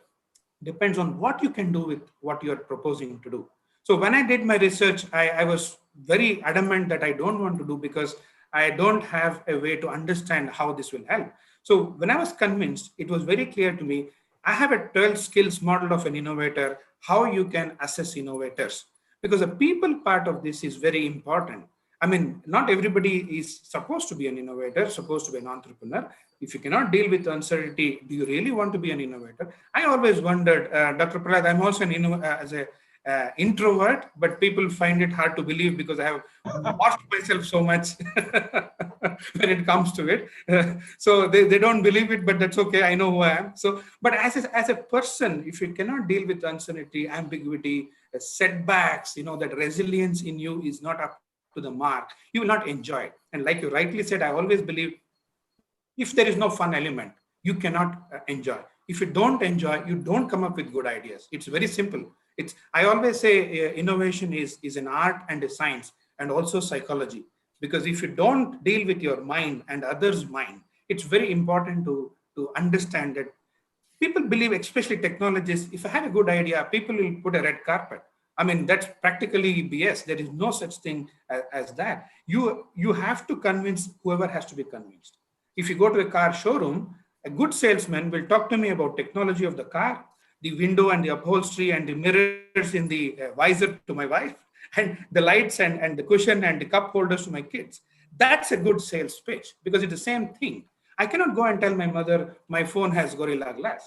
depends on what you can do with what you're proposing to do. So when I did my research, I was very adamant that I don't want to do, because I don't have a way to understand how this will help. So when I was convinced, it was very clear to me, I have a 12 skills model of an innovator, how you can assess innovators, because the people part of this is very important. I mean, not everybody is supposed to be an innovator, supposed to be an entrepreneur. If you cannot deal with uncertainty, do you really want to be an innovator? I always wondered, Dr. Prahladv, I'm also an introvert, but people find it hard to believe because I have washed myself so much when it comes to it. So they don't believe it, but that's okay. I know who I am. So, but as a person, if you cannot deal with uncertainty, ambiguity, setbacks, that resilience in you is not up to the mark, you will not enjoy it. And like you rightly said, I always believe if there is no fun element, you cannot enjoy. If you don't enjoy, you don't come up with good ideas. It's very simple. I always say innovation is an art and a science, and also psychology. Because if you don't deal with your mind and others' mind, it's very important to understand that people believe, especially technologists, if I have a good idea, people will put a red carpet. I mean, that's practically BS. There is no such thing as that. You have to convince whoever has to be convinced. If you go to a car showroom, a good salesman will talk to me about technology of the car, the window and the upholstery and the mirrors in the visor to my wife, and the lights and the cushion and the cup holders to my kids. That's a good sales pitch, because it's the same thing. I cannot go and tell my mother my phone has Gorilla Glass.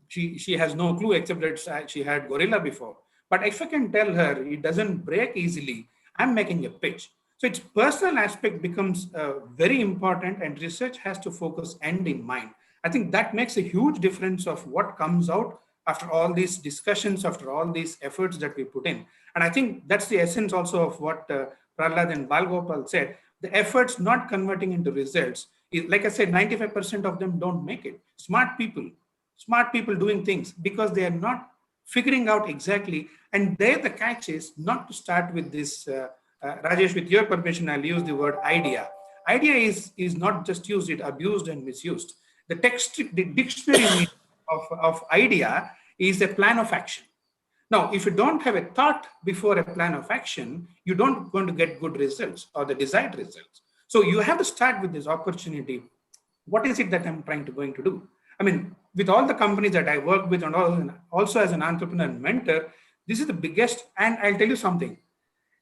She has no clue except that she had Gorilla before. But if I can tell her it doesn't break easily, I'm making a pitch. So So its personal aspect becomes very important, and research has to focus end in mind. I think that makes a huge difference of what comes out after all these discussions, after all these efforts that we put in. And I think that's the essence also of what Prahladv and Balgopal said. The efforts not converting into results, like I said, 95% of them don't make it. Smart people doing things because they are not figuring out exactly. And there the catch is not to start with this, Rajesh, with your permission, I'll use the word idea. Idea is not just used, it abused and misused. The dictionary meaning of idea is a plan of action. Now, if you don't have a thought before a plan of action, you don't going to get good results or the desired results. So you have to start with this opportunity. What is it that I'm going to do? I mean, with all the companies that I work with and also as an entrepreneur and mentor, this is the biggest. And I'll tell you something.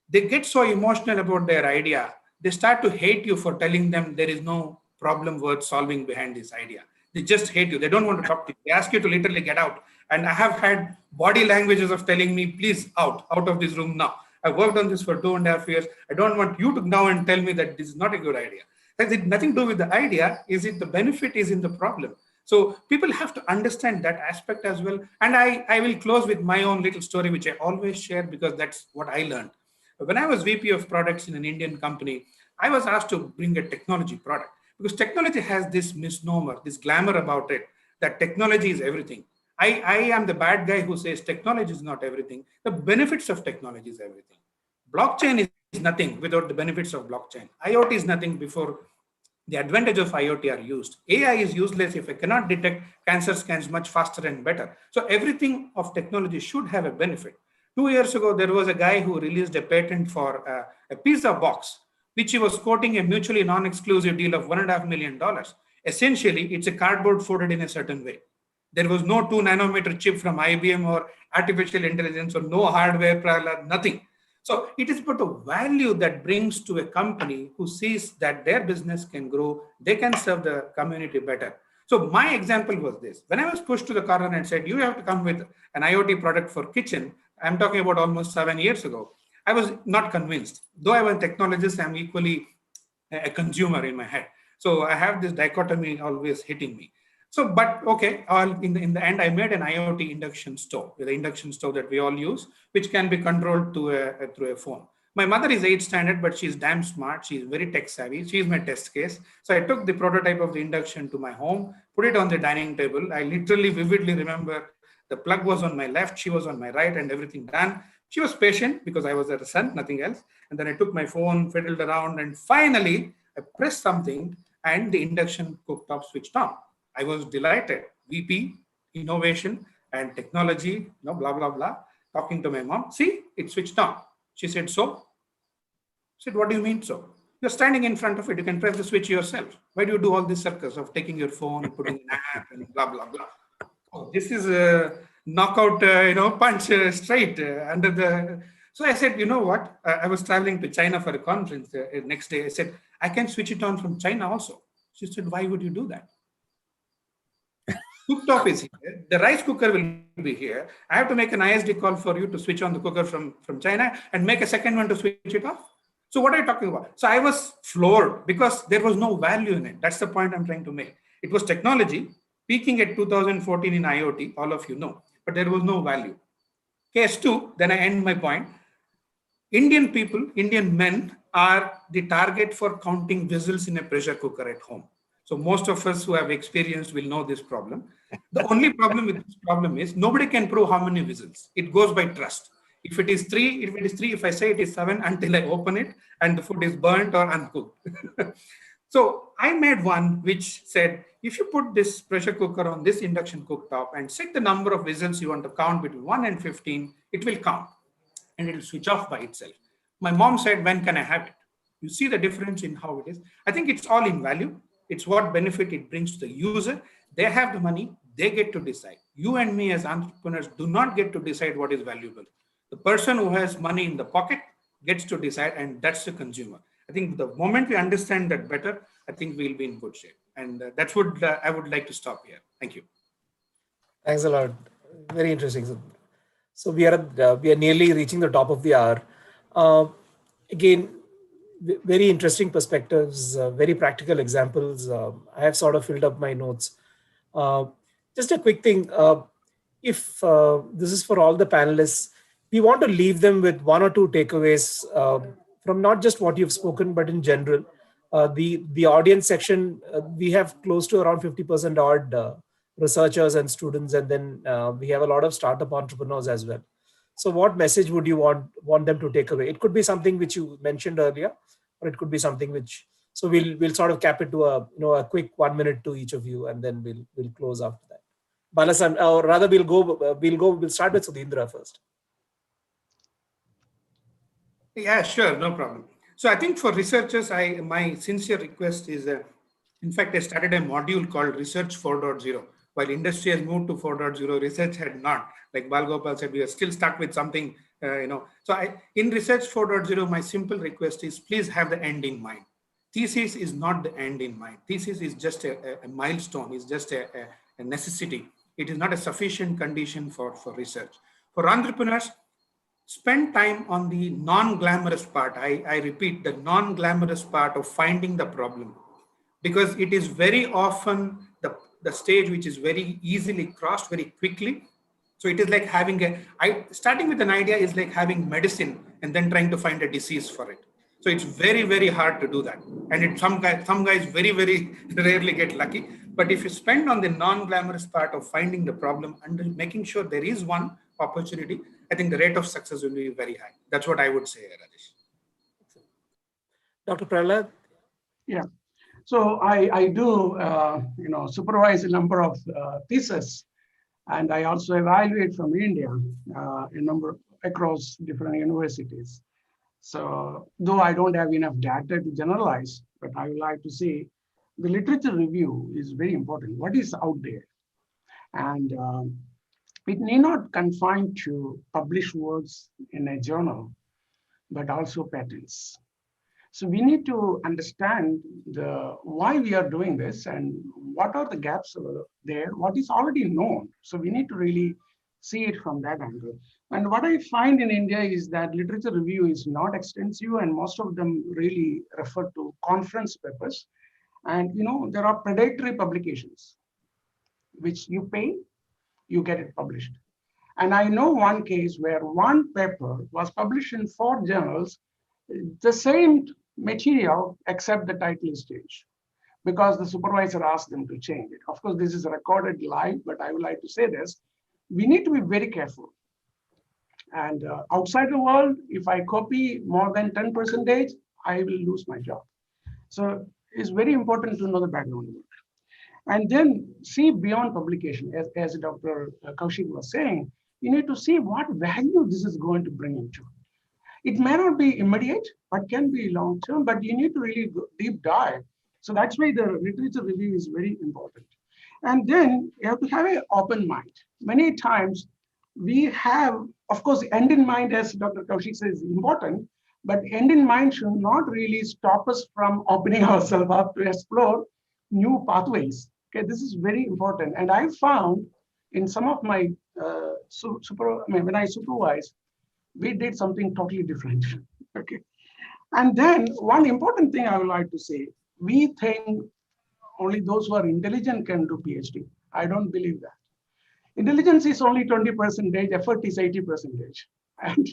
They get so emotional about their idea. They start to hate you for telling them there is no problem worth solving behind this idea. They just hate you. They don't want to talk to you. They ask you to literally get out. And I have had body languages of telling me, please out of this room now. I worked on this for 2.5 years. I don't want you to now and tell me that this is not a good idea. Has it nothing to do with the idea? Is it the benefit is in the problem? So people have to understand that aspect as well. And I will close with my own little story, which I always share because that's what I learned. When I was VP of products in an Indian company, I was asked to bring a technology product because technology has this misnomer, this glamour about it, that technology is everything. I am the bad guy who says technology is not everything. The benefits of technology is everything. Blockchain is nothing without the benefits of blockchain. IoT is nothing before the advantage of IoT are used. AI is useless if I cannot detect cancer scans much faster and better. So everything of technology should have a benefit. 2 years ago, there was a guy who released a patent for a pizza box, which he was quoting a mutually non-exclusive deal of $1.5 million. Essentially, it's a cardboard folded in a certain way. There was no 2 nanometer chip from IBM or artificial intelligence or no hardware, Prahladv, nothing. So it is but a value that brings to a company who sees that their business can grow, they can serve the community better. So my example was this. When I was pushed to the corner and said, you have to come with an IoT product for kitchen, I'm talking about almost 7 years ago, I was not convinced. Though I was a technologist, I'm equally a consumer in my head. So I have this dichotomy always hitting me. So, but okay, in the end, I made an IoT induction stove, the induction stove that we all use, which can be controlled through a phone. My mother is 8th standard, but she's damn smart. She's very tech savvy. She's my test case. So I took the prototype of the induction to my home, put it on the dining table. I literally vividly remember the plug was on my left, she was on my right, and everything done. She was patient because I was her son, nothing else. And then I took my phone, fiddled around, and finally I pressed something and the induction cooktop switched on. I was delighted. VP, innovation and technology, blah, blah, blah. Talking to my mom. See, it switched on. She said, so? I said, what do you mean so? You're standing in front of it. You can press the switch yourself. Why do you do all this circus of taking your phone, putting an app and blah, blah, blah? Oh, this is a knockout, punch straight under the... So I said, you know what? I was traveling to China for a conference next day. I said, I can switch it on from China also. She said, why would you do that? Cooktop is here. The rice cooker will be here. I have to make an ISD call for you to switch on the cooker from China and make a second one to switch it off. So what are you talking about? So I was floored because there was no value in it. That's the point I'm trying to make. It was technology peaking at 2014 in IoT, all of you know, but there was no value. Case 2, then I end my point. Indian people, Indian men are the target for counting whistles in a pressure cooker at home. So most of us who have experienced will know this problem. The only problem with this problem is nobody can prove how many whistles. It goes by trust. If it is 3, if I say it is 7 until I open it and the food is burnt or uncooked. So I made one which said, if you put this pressure cooker on this induction cooktop and set the number of whistles you want to count between 1 and 15, it will count and it will switch off by itself. My mom said, when can I have it? You see the difference in how it is. I think it's all in value. It's what benefit it brings to the user. They have the money, they get to decide. You and me as entrepreneurs do not get to decide what is valuable. The person who has money in the pocket gets to decide, and that's the consumer. I think the moment we understand that better, I think we'll be in good shape. And that's what I would like to stop here. Thank you.
Thanks a lot. Very interesting. So we are nearly reaching the top of the hour. Again, very interesting perspectives, very practical examples. I have sort of filled up my notes. Just a quick thing. If this is for all the panelists, we want to leave them with one or two takeaways from not just what you've spoken, but in general. The audience section, we have close to around 50% odd researchers and students, and then we have a lot of startup entrepreneurs as well. So what message would you want them to take away? It could be something which you mentioned earlier, or it could be something which, so we'll sort of cap it to a quick 1 minute to each of you, and then we'll close after that. Balasan, or rather we'll start with Sudhindra first.
Yeah, sure, no problem. So I think for researchers, my sincere request is, in fact, I started a module called Research 4.0. While industry has moved to 4.0, research had not. Like Balgopal said, we are still stuck with something, So in Research 4.0, my simple request is please have the end in mind. Thesis is not the end in mind. Thesis is just a milestone, is just a necessity. It is not a sufficient condition for research. For entrepreneurs, spend time on the non-glamorous part. I repeat, the non-glamorous part of finding the problem, because it is very often the stage which is very easily crossed very quickly. So it is like having starting with an idea is like having medicine and then trying to find a disease for it. So it's very, very hard to do that. And some guys very, very rarely get lucky. But if you spend on the non-glamorous part of finding the problem and making sure there is one opportunity, I think the rate of success will be very high. That's what I would say, Rajesh.
Dr. Prahladv?
Yeah. So I do, supervise a number of theses, and I also evaluate from India a number across different universities. So though I don't have enough data to generalize, but I would like to say the literature review is very important. What is out there? And it need not confine to published works in a journal, but also patents. So we need to understand why we are doing this and what are the gaps there, what is already known. So we need to really see it from that angle. And what I find in India is that literature review is not extensive, and most of them really refer to conference papers. And there are predatory publications, which you pay, you get it published. And I know one case where one paper was published in 4 journals, the same material except the title is changed because the supervisor asked them to change it. Of course, this is recorded live, but I would like to say this. We need to be very careful. And outside the world, if I copy more than 10%, I will lose my job. So it's very important to know the background work. And then see beyond publication, as Dr. Kaushik was saying, you need to see what value this is going to bring into. It may not be immediate, but can be long-term, but you need to really go deep dive. So that's why the literature review is very important. And then you have to have an open mind. Many times we have, of course, end in mind, as Dr. Kaushik says, is important, but end in mind should not really stop us from opening ourselves up to explore new pathways. Okay, this is very important. And I found in some of my, when I supervise, we did something totally different. Okay. And then one important thing I would like to say, we think only those who are intelligent can do PhD. I don't believe that. Intelligence is only 20%, effort is 80%. And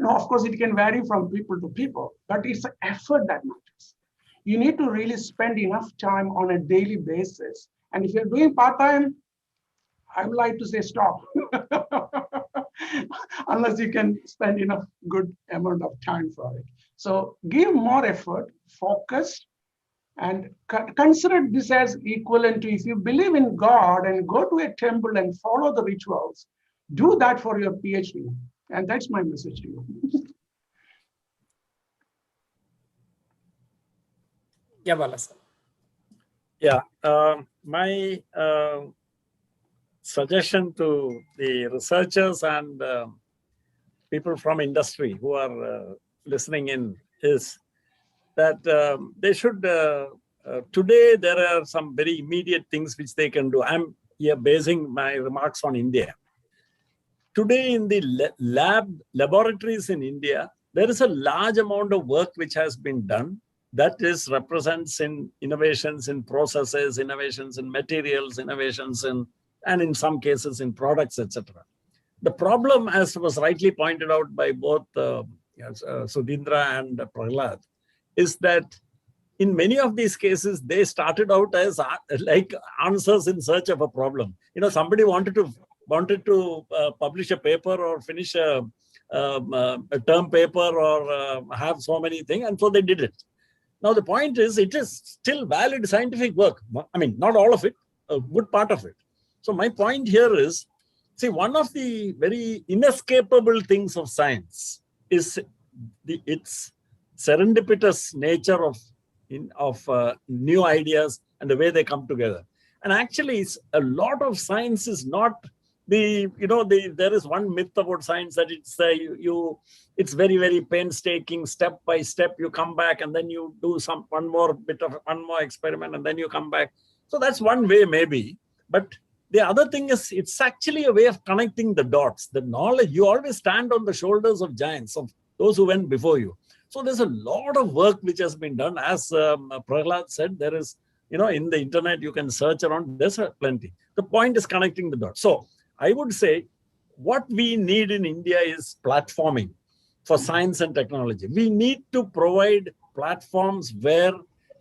of course, it can vary from people to people, but it's the effort that matters. You need to really spend enough time on a daily basis. And if you're doing part-time, I would like to say stop. Unless you can spend enough good amount of time for it. So give more effort, focus, and consider this as equivalent to, if you believe in God and go to a temple and follow the rituals, do that for your PhD. And that's my message to you.
Yeah, Balasan.
Yeah, my suggestion to the researchers and people from industry who are listening in is that they should, today there are some very immediate things which they can do. I'm here basing my remarks on India. Today in the laboratories in India, there is a large amount of work which has been done that is represents in innovations in processes, innovations in materials, innovations in, and in some cases in products, etc. The problem, as was rightly pointed out by both Sudhindra and Prahladv, is that in many of these cases, they started out as like answers in search of a problem. You know, somebody wanted to publish a paper or finish a term paper or have so many things, and so they did it. Now, the point is, it is still valid scientific work. I mean, not all of it, a good part of it. So my point here is, see, one of the very inescapable things of science is its serendipitous nature of new ideas and the way they come together. And actually, a lot of science is not there is one myth about science that it's very, very painstaking, step by step. You come back and then you do one more experiment and then you come back. So that's one way maybe. But the other thing is, it's actually a way of connecting the dots. The knowledge, you always stand on the shoulders of giants, of those who went before you. So there's a lot of work which has been done. As Prahladv said, there is, in the internet, you can search around, there's plenty. The point is connecting the dots. So I would say what we need in India is platforming for science and technology. We need to provide platforms where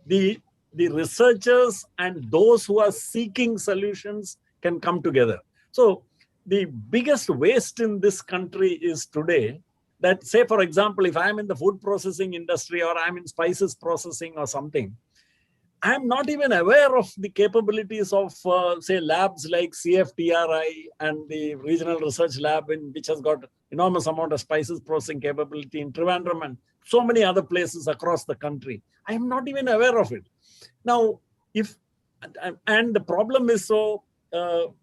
the researchers and those who are seeking solutions can come together. So the biggest waste in this country is today that, say, for example, if I'm in the food processing industry or I'm in spices processing or something, I'm not even aware of the capabilities of, say, labs like CFTRI and the Regional Research Lab, which has got enormous amount of spices processing capability in Trivandrum and so many other places across the country. I am not even aware of it. Now, and the problem is,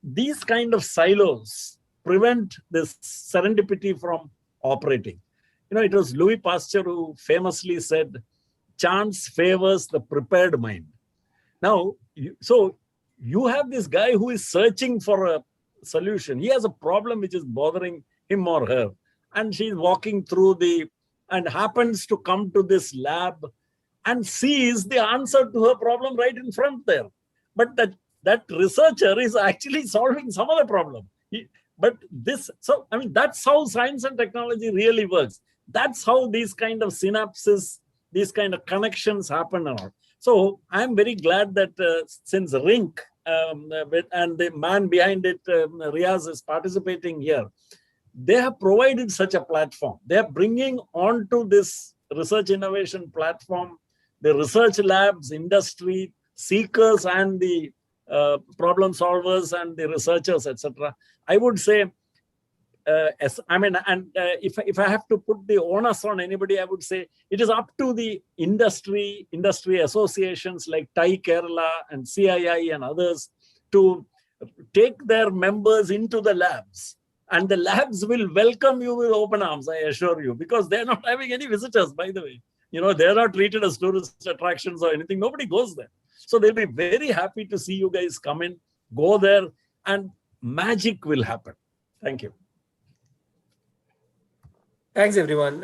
these kind of silos prevent this serendipity from operating. It was Louis Pasteur who famously said, chance favors the prepared mind. Now, you have this guy who is searching for a solution. He has a problem which is bothering him or her. And she's walking through and happens to come to this lab and sees the answer to her problem right in front there. But that researcher is actually solving some other problem. That's how science and technology really works. That's how these kind of synapses, these kind of connections happen. So I'm very glad that since RINC and the man behind it, Riaz, is participating here, they have provided such a platform. They are bringing onto this research innovation platform the research labs, industry, seekers, and the problem solvers and the researchers, etc. I would say, if I have to put the onus on anybody, I would say it is up to the industry associations like TIE Kerala and CII and others to take their members into the labs. And the labs will welcome you with open arms, I assure you, because they're not having any visitors, by the way. They're not treated as tourist attractions or anything. Nobody goes there. So they'll be very happy to see you guys come in, go there, and magic will happen. Thank you.
Thanks, everyone.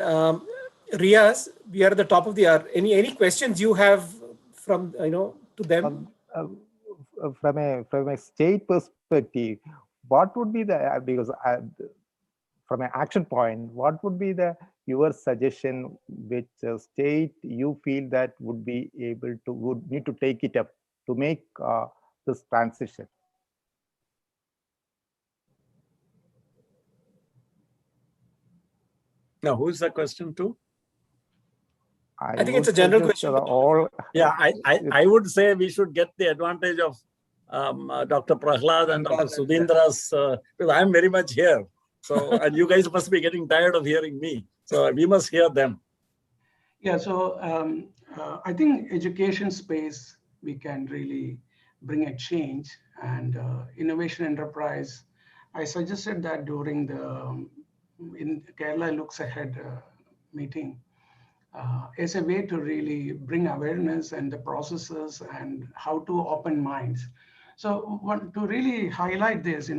Riaz, we are at the top of the hour. Any questions you have from to them?
From a state perspective, what would be from an action point, what would be your suggestion, which state you feel that would need to take it up to make this transition?
Now, who is the question to?
I think it's a general question.
Yeah, I would say we should get the advantage of Dr. Prahladv and Dr. Sudhindra's, because I'm very much here. So, and you guys must be getting tired of hearing me. So we must hear them.
Yeah, so I think education space, we can really bring a change, and innovation enterprise. I suggested that during the in Kerala Looks Ahead meeting as a way to really bring awareness and the processes and how to open minds. So to really highlight this,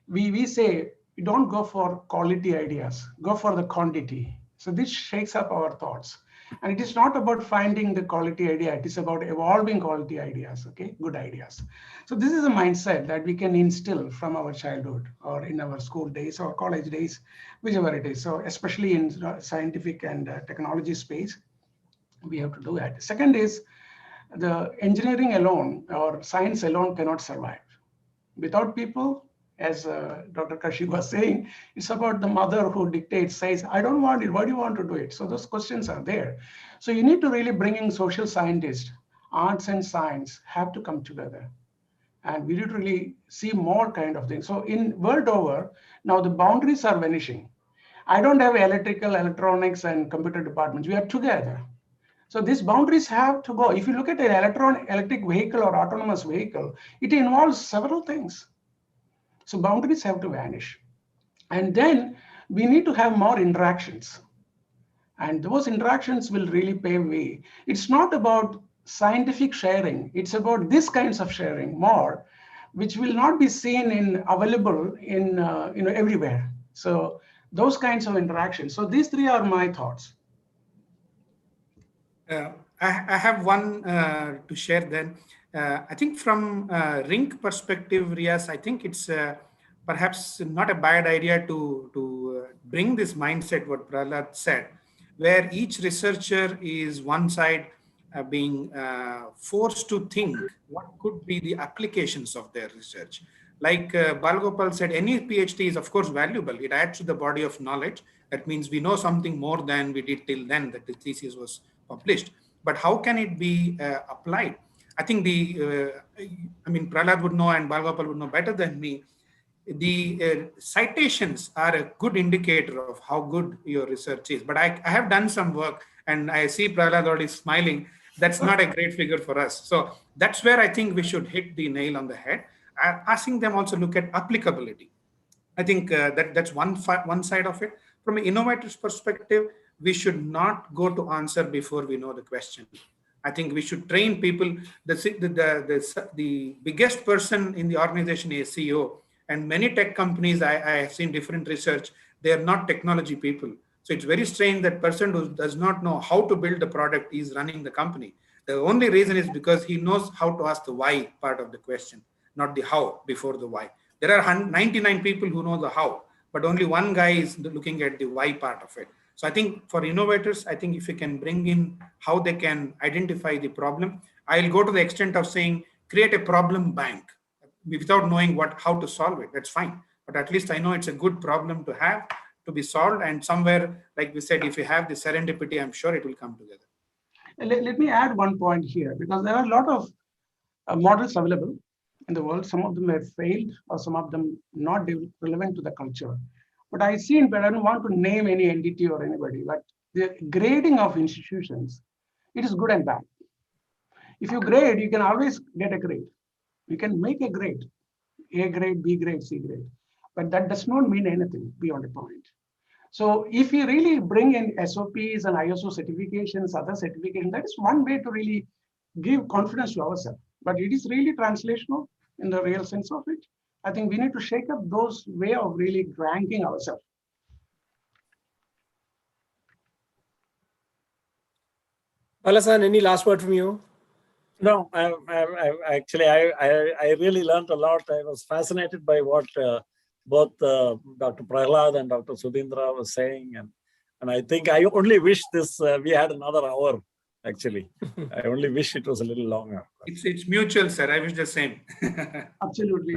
we say, don't go for quality ideas, go for the quantity. So this shakes up our thoughts. And it is not about finding the quality idea, it is about evolving quality ideas, okay, good ideas. So this is a mindset that we can instill from our childhood or in our school days or college days, whichever it is. So especially in scientific and technology space, we have to do that. Second is the engineering alone or science alone cannot survive. Without people, as Dr. Kashi was saying, it's about the mother who dictates, says, I don't want it, why do you want to do it? So those questions are there. So you need to really bring in social scientists, arts and science have to come together. And we need to really see more kind of things. So in world over, now the boundaries are vanishing. I don't have electrical, electronics, and computer departments. We are together. So these boundaries have to go. If you look at an electric vehicle or autonomous vehicle, it involves several things. So boundaries have to vanish. And then we need to have more interactions. And those interactions will really pave way. It's not about scientific sharing. It's about these kinds of sharing more, which will not be seen in available in everywhere. So those kinds of interactions. So these three are my thoughts.
I have one to share then. I think from Rink perspective, Riaz, I think it's perhaps not a bad idea to bring this mindset, what Prahladv said, where each researcher is one side being forced to think what could be the applications of their research. Like Balgopal said, any PhD is of course valuable. It adds to the body of knowledge. That means we know something more than we did till then that the thesis was published. But how can it be applied? I think Prahladv would know and Balgopal would know better than me. The citations are a good indicator of how good your research is. But I have done some work and I see Prahladv already smiling. That's not a great figure for us. So that's where I think we should hit the nail on the head. Asking them also look at applicability. I think that's one side of it. From an innovator's perspective, we should not go to answer before we know the question. I think we should train people. The biggest person in the organization is CEO. And many tech companies, I have seen different research, they are not technology people. So it's very strange that person who does not know how to build the product is running the company. The only reason is because he knows how to ask the why part of the question, not the how before the why. There are 99 people who know the how, but only one guy is looking at the why part of it. So I think for innovators, I think if you can bring in how they can identify the problem, I'll go to the extent of saying, create a problem bank without knowing how to solve it. That's fine. But at least I know it's a good problem to have, to be solved. And somewhere, like we said, if you have the serendipity, I'm sure it will come together.
Let me add one point here, because there are a lot of models available in the world. Some of them have failed or some of them not relevant to the culture. But I don't want to name any entity or anybody, but the grading of institutions, it is good and bad. If you grade, you can always get a grade. You can make a grade, A grade, B grade, C grade, but that does not mean anything beyond a point. So if you really bring in SOPs and ISO certifications, other certifications, that is one way to really give confidence to ourselves. But it is really translational in the real sense of it. I think we need to shake up those way of really ranking ourselves.
Balasan, any last word from you?
No, I really learned a lot. I was fascinated by what both Dr. Prahladv and Dr. Sudhindra was saying. And I think I only wish we had another hour, actually. I only wish it was a little longer.
It's mutual, sir. I wish the same.
Absolutely.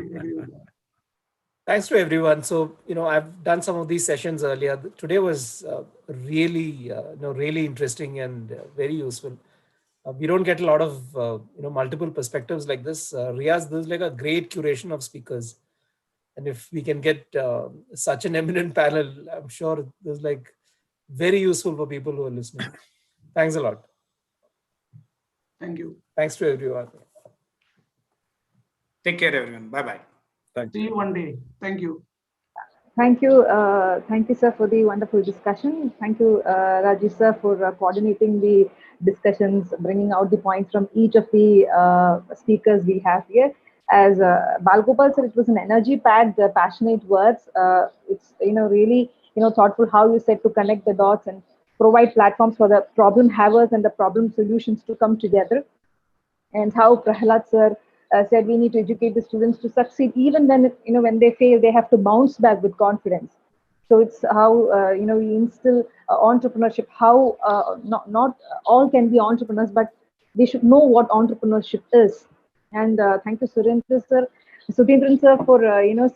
Thanks to everyone. So, I've done some of these sessions earlier. Today was really, really interesting and very useful. We don't get a lot of, multiple perspectives like this. Riaz, there's like a great curation of speakers. And if we can get such an eminent panel, I'm sure there's like very useful for people who are listening. Thanks a lot.
Thank you.
Thanks to everyone.
Take care, everyone. Bye-bye.
See you one day. Thank you.
Thank you, sir, for the wonderful discussion. Thank you, Rajesh sir, for coordinating the discussions, bringing out the points from each of the speakers we have here. As Balgopal said, it was an energy-packed, passionate words. It's really thoughtful how you said to connect the dots and provide platforms for the problem havers and the problem solutions to come together. And how Prahladv sir said we need to educate the students to succeed even when when they fail, they have to bounce back with confidence. So it's how we instill entrepreneurship. How not all can be entrepreneurs, but they should know what entrepreneurship is. And thank you, Sudhindran sir, for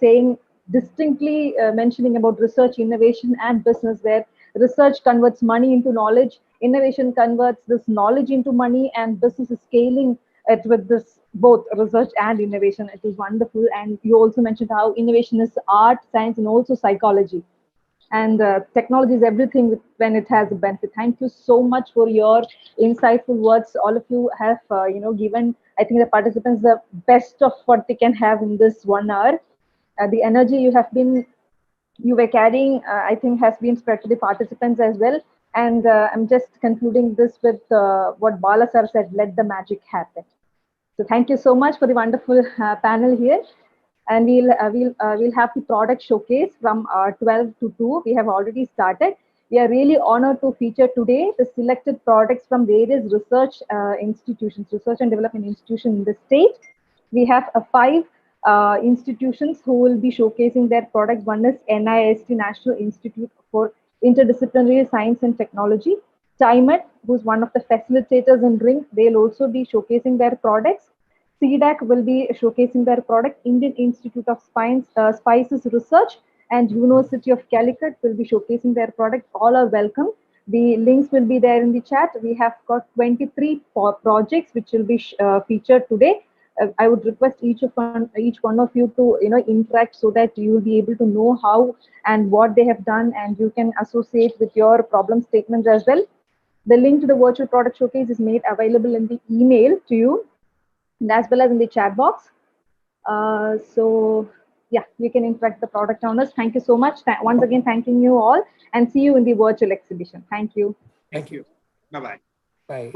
saying distinctly mentioning about research, innovation, and business, where research converts money into knowledge, innovation converts this knowledge into money, and business is scaling it with this both research and innovation. It is wonderful. And you also mentioned how innovation is art, science, and also psychology. And technology is everything when it has a benefit. Thank you so much for your insightful words. All of you have given, I think, the participants the best of what they can have in this 1 hour. The energy you were carrying, I think, has been spread to the participants as well. And I'm just concluding this with what Bala sir said: let the magic happen. So thank you so much for the wonderful panel here. And we'll have the product showcase from 12 to 2. We have already started. We are really honored to feature today the selected products from various research institutions, research and development institutions in the state. We have 5 institutions who will be showcasing their products. One is NIST, National Institute for Interdisciplinary Science and Technology. TIMET, who's one of the facilitators in RING, they'll also be showcasing their products. CDAC will be showcasing their product. Indian Institute of Spices Research and University of Calicut will be showcasing their product. All are welcome. The links will be there in the chat. We have got 23 projects which will be featured today. I would request each one of you to interact so that you will be able to know how and what they have done, and you can associate with your problem statements as well. The link to the virtual product showcase is made available in the email to you, and as well as in the chat box. So yeah, you can interact with the product owners. Thank you so much. Once again, thanking you all, and see you in the virtual exhibition. Thank you.
Thank you. Bye-bye.
Bye.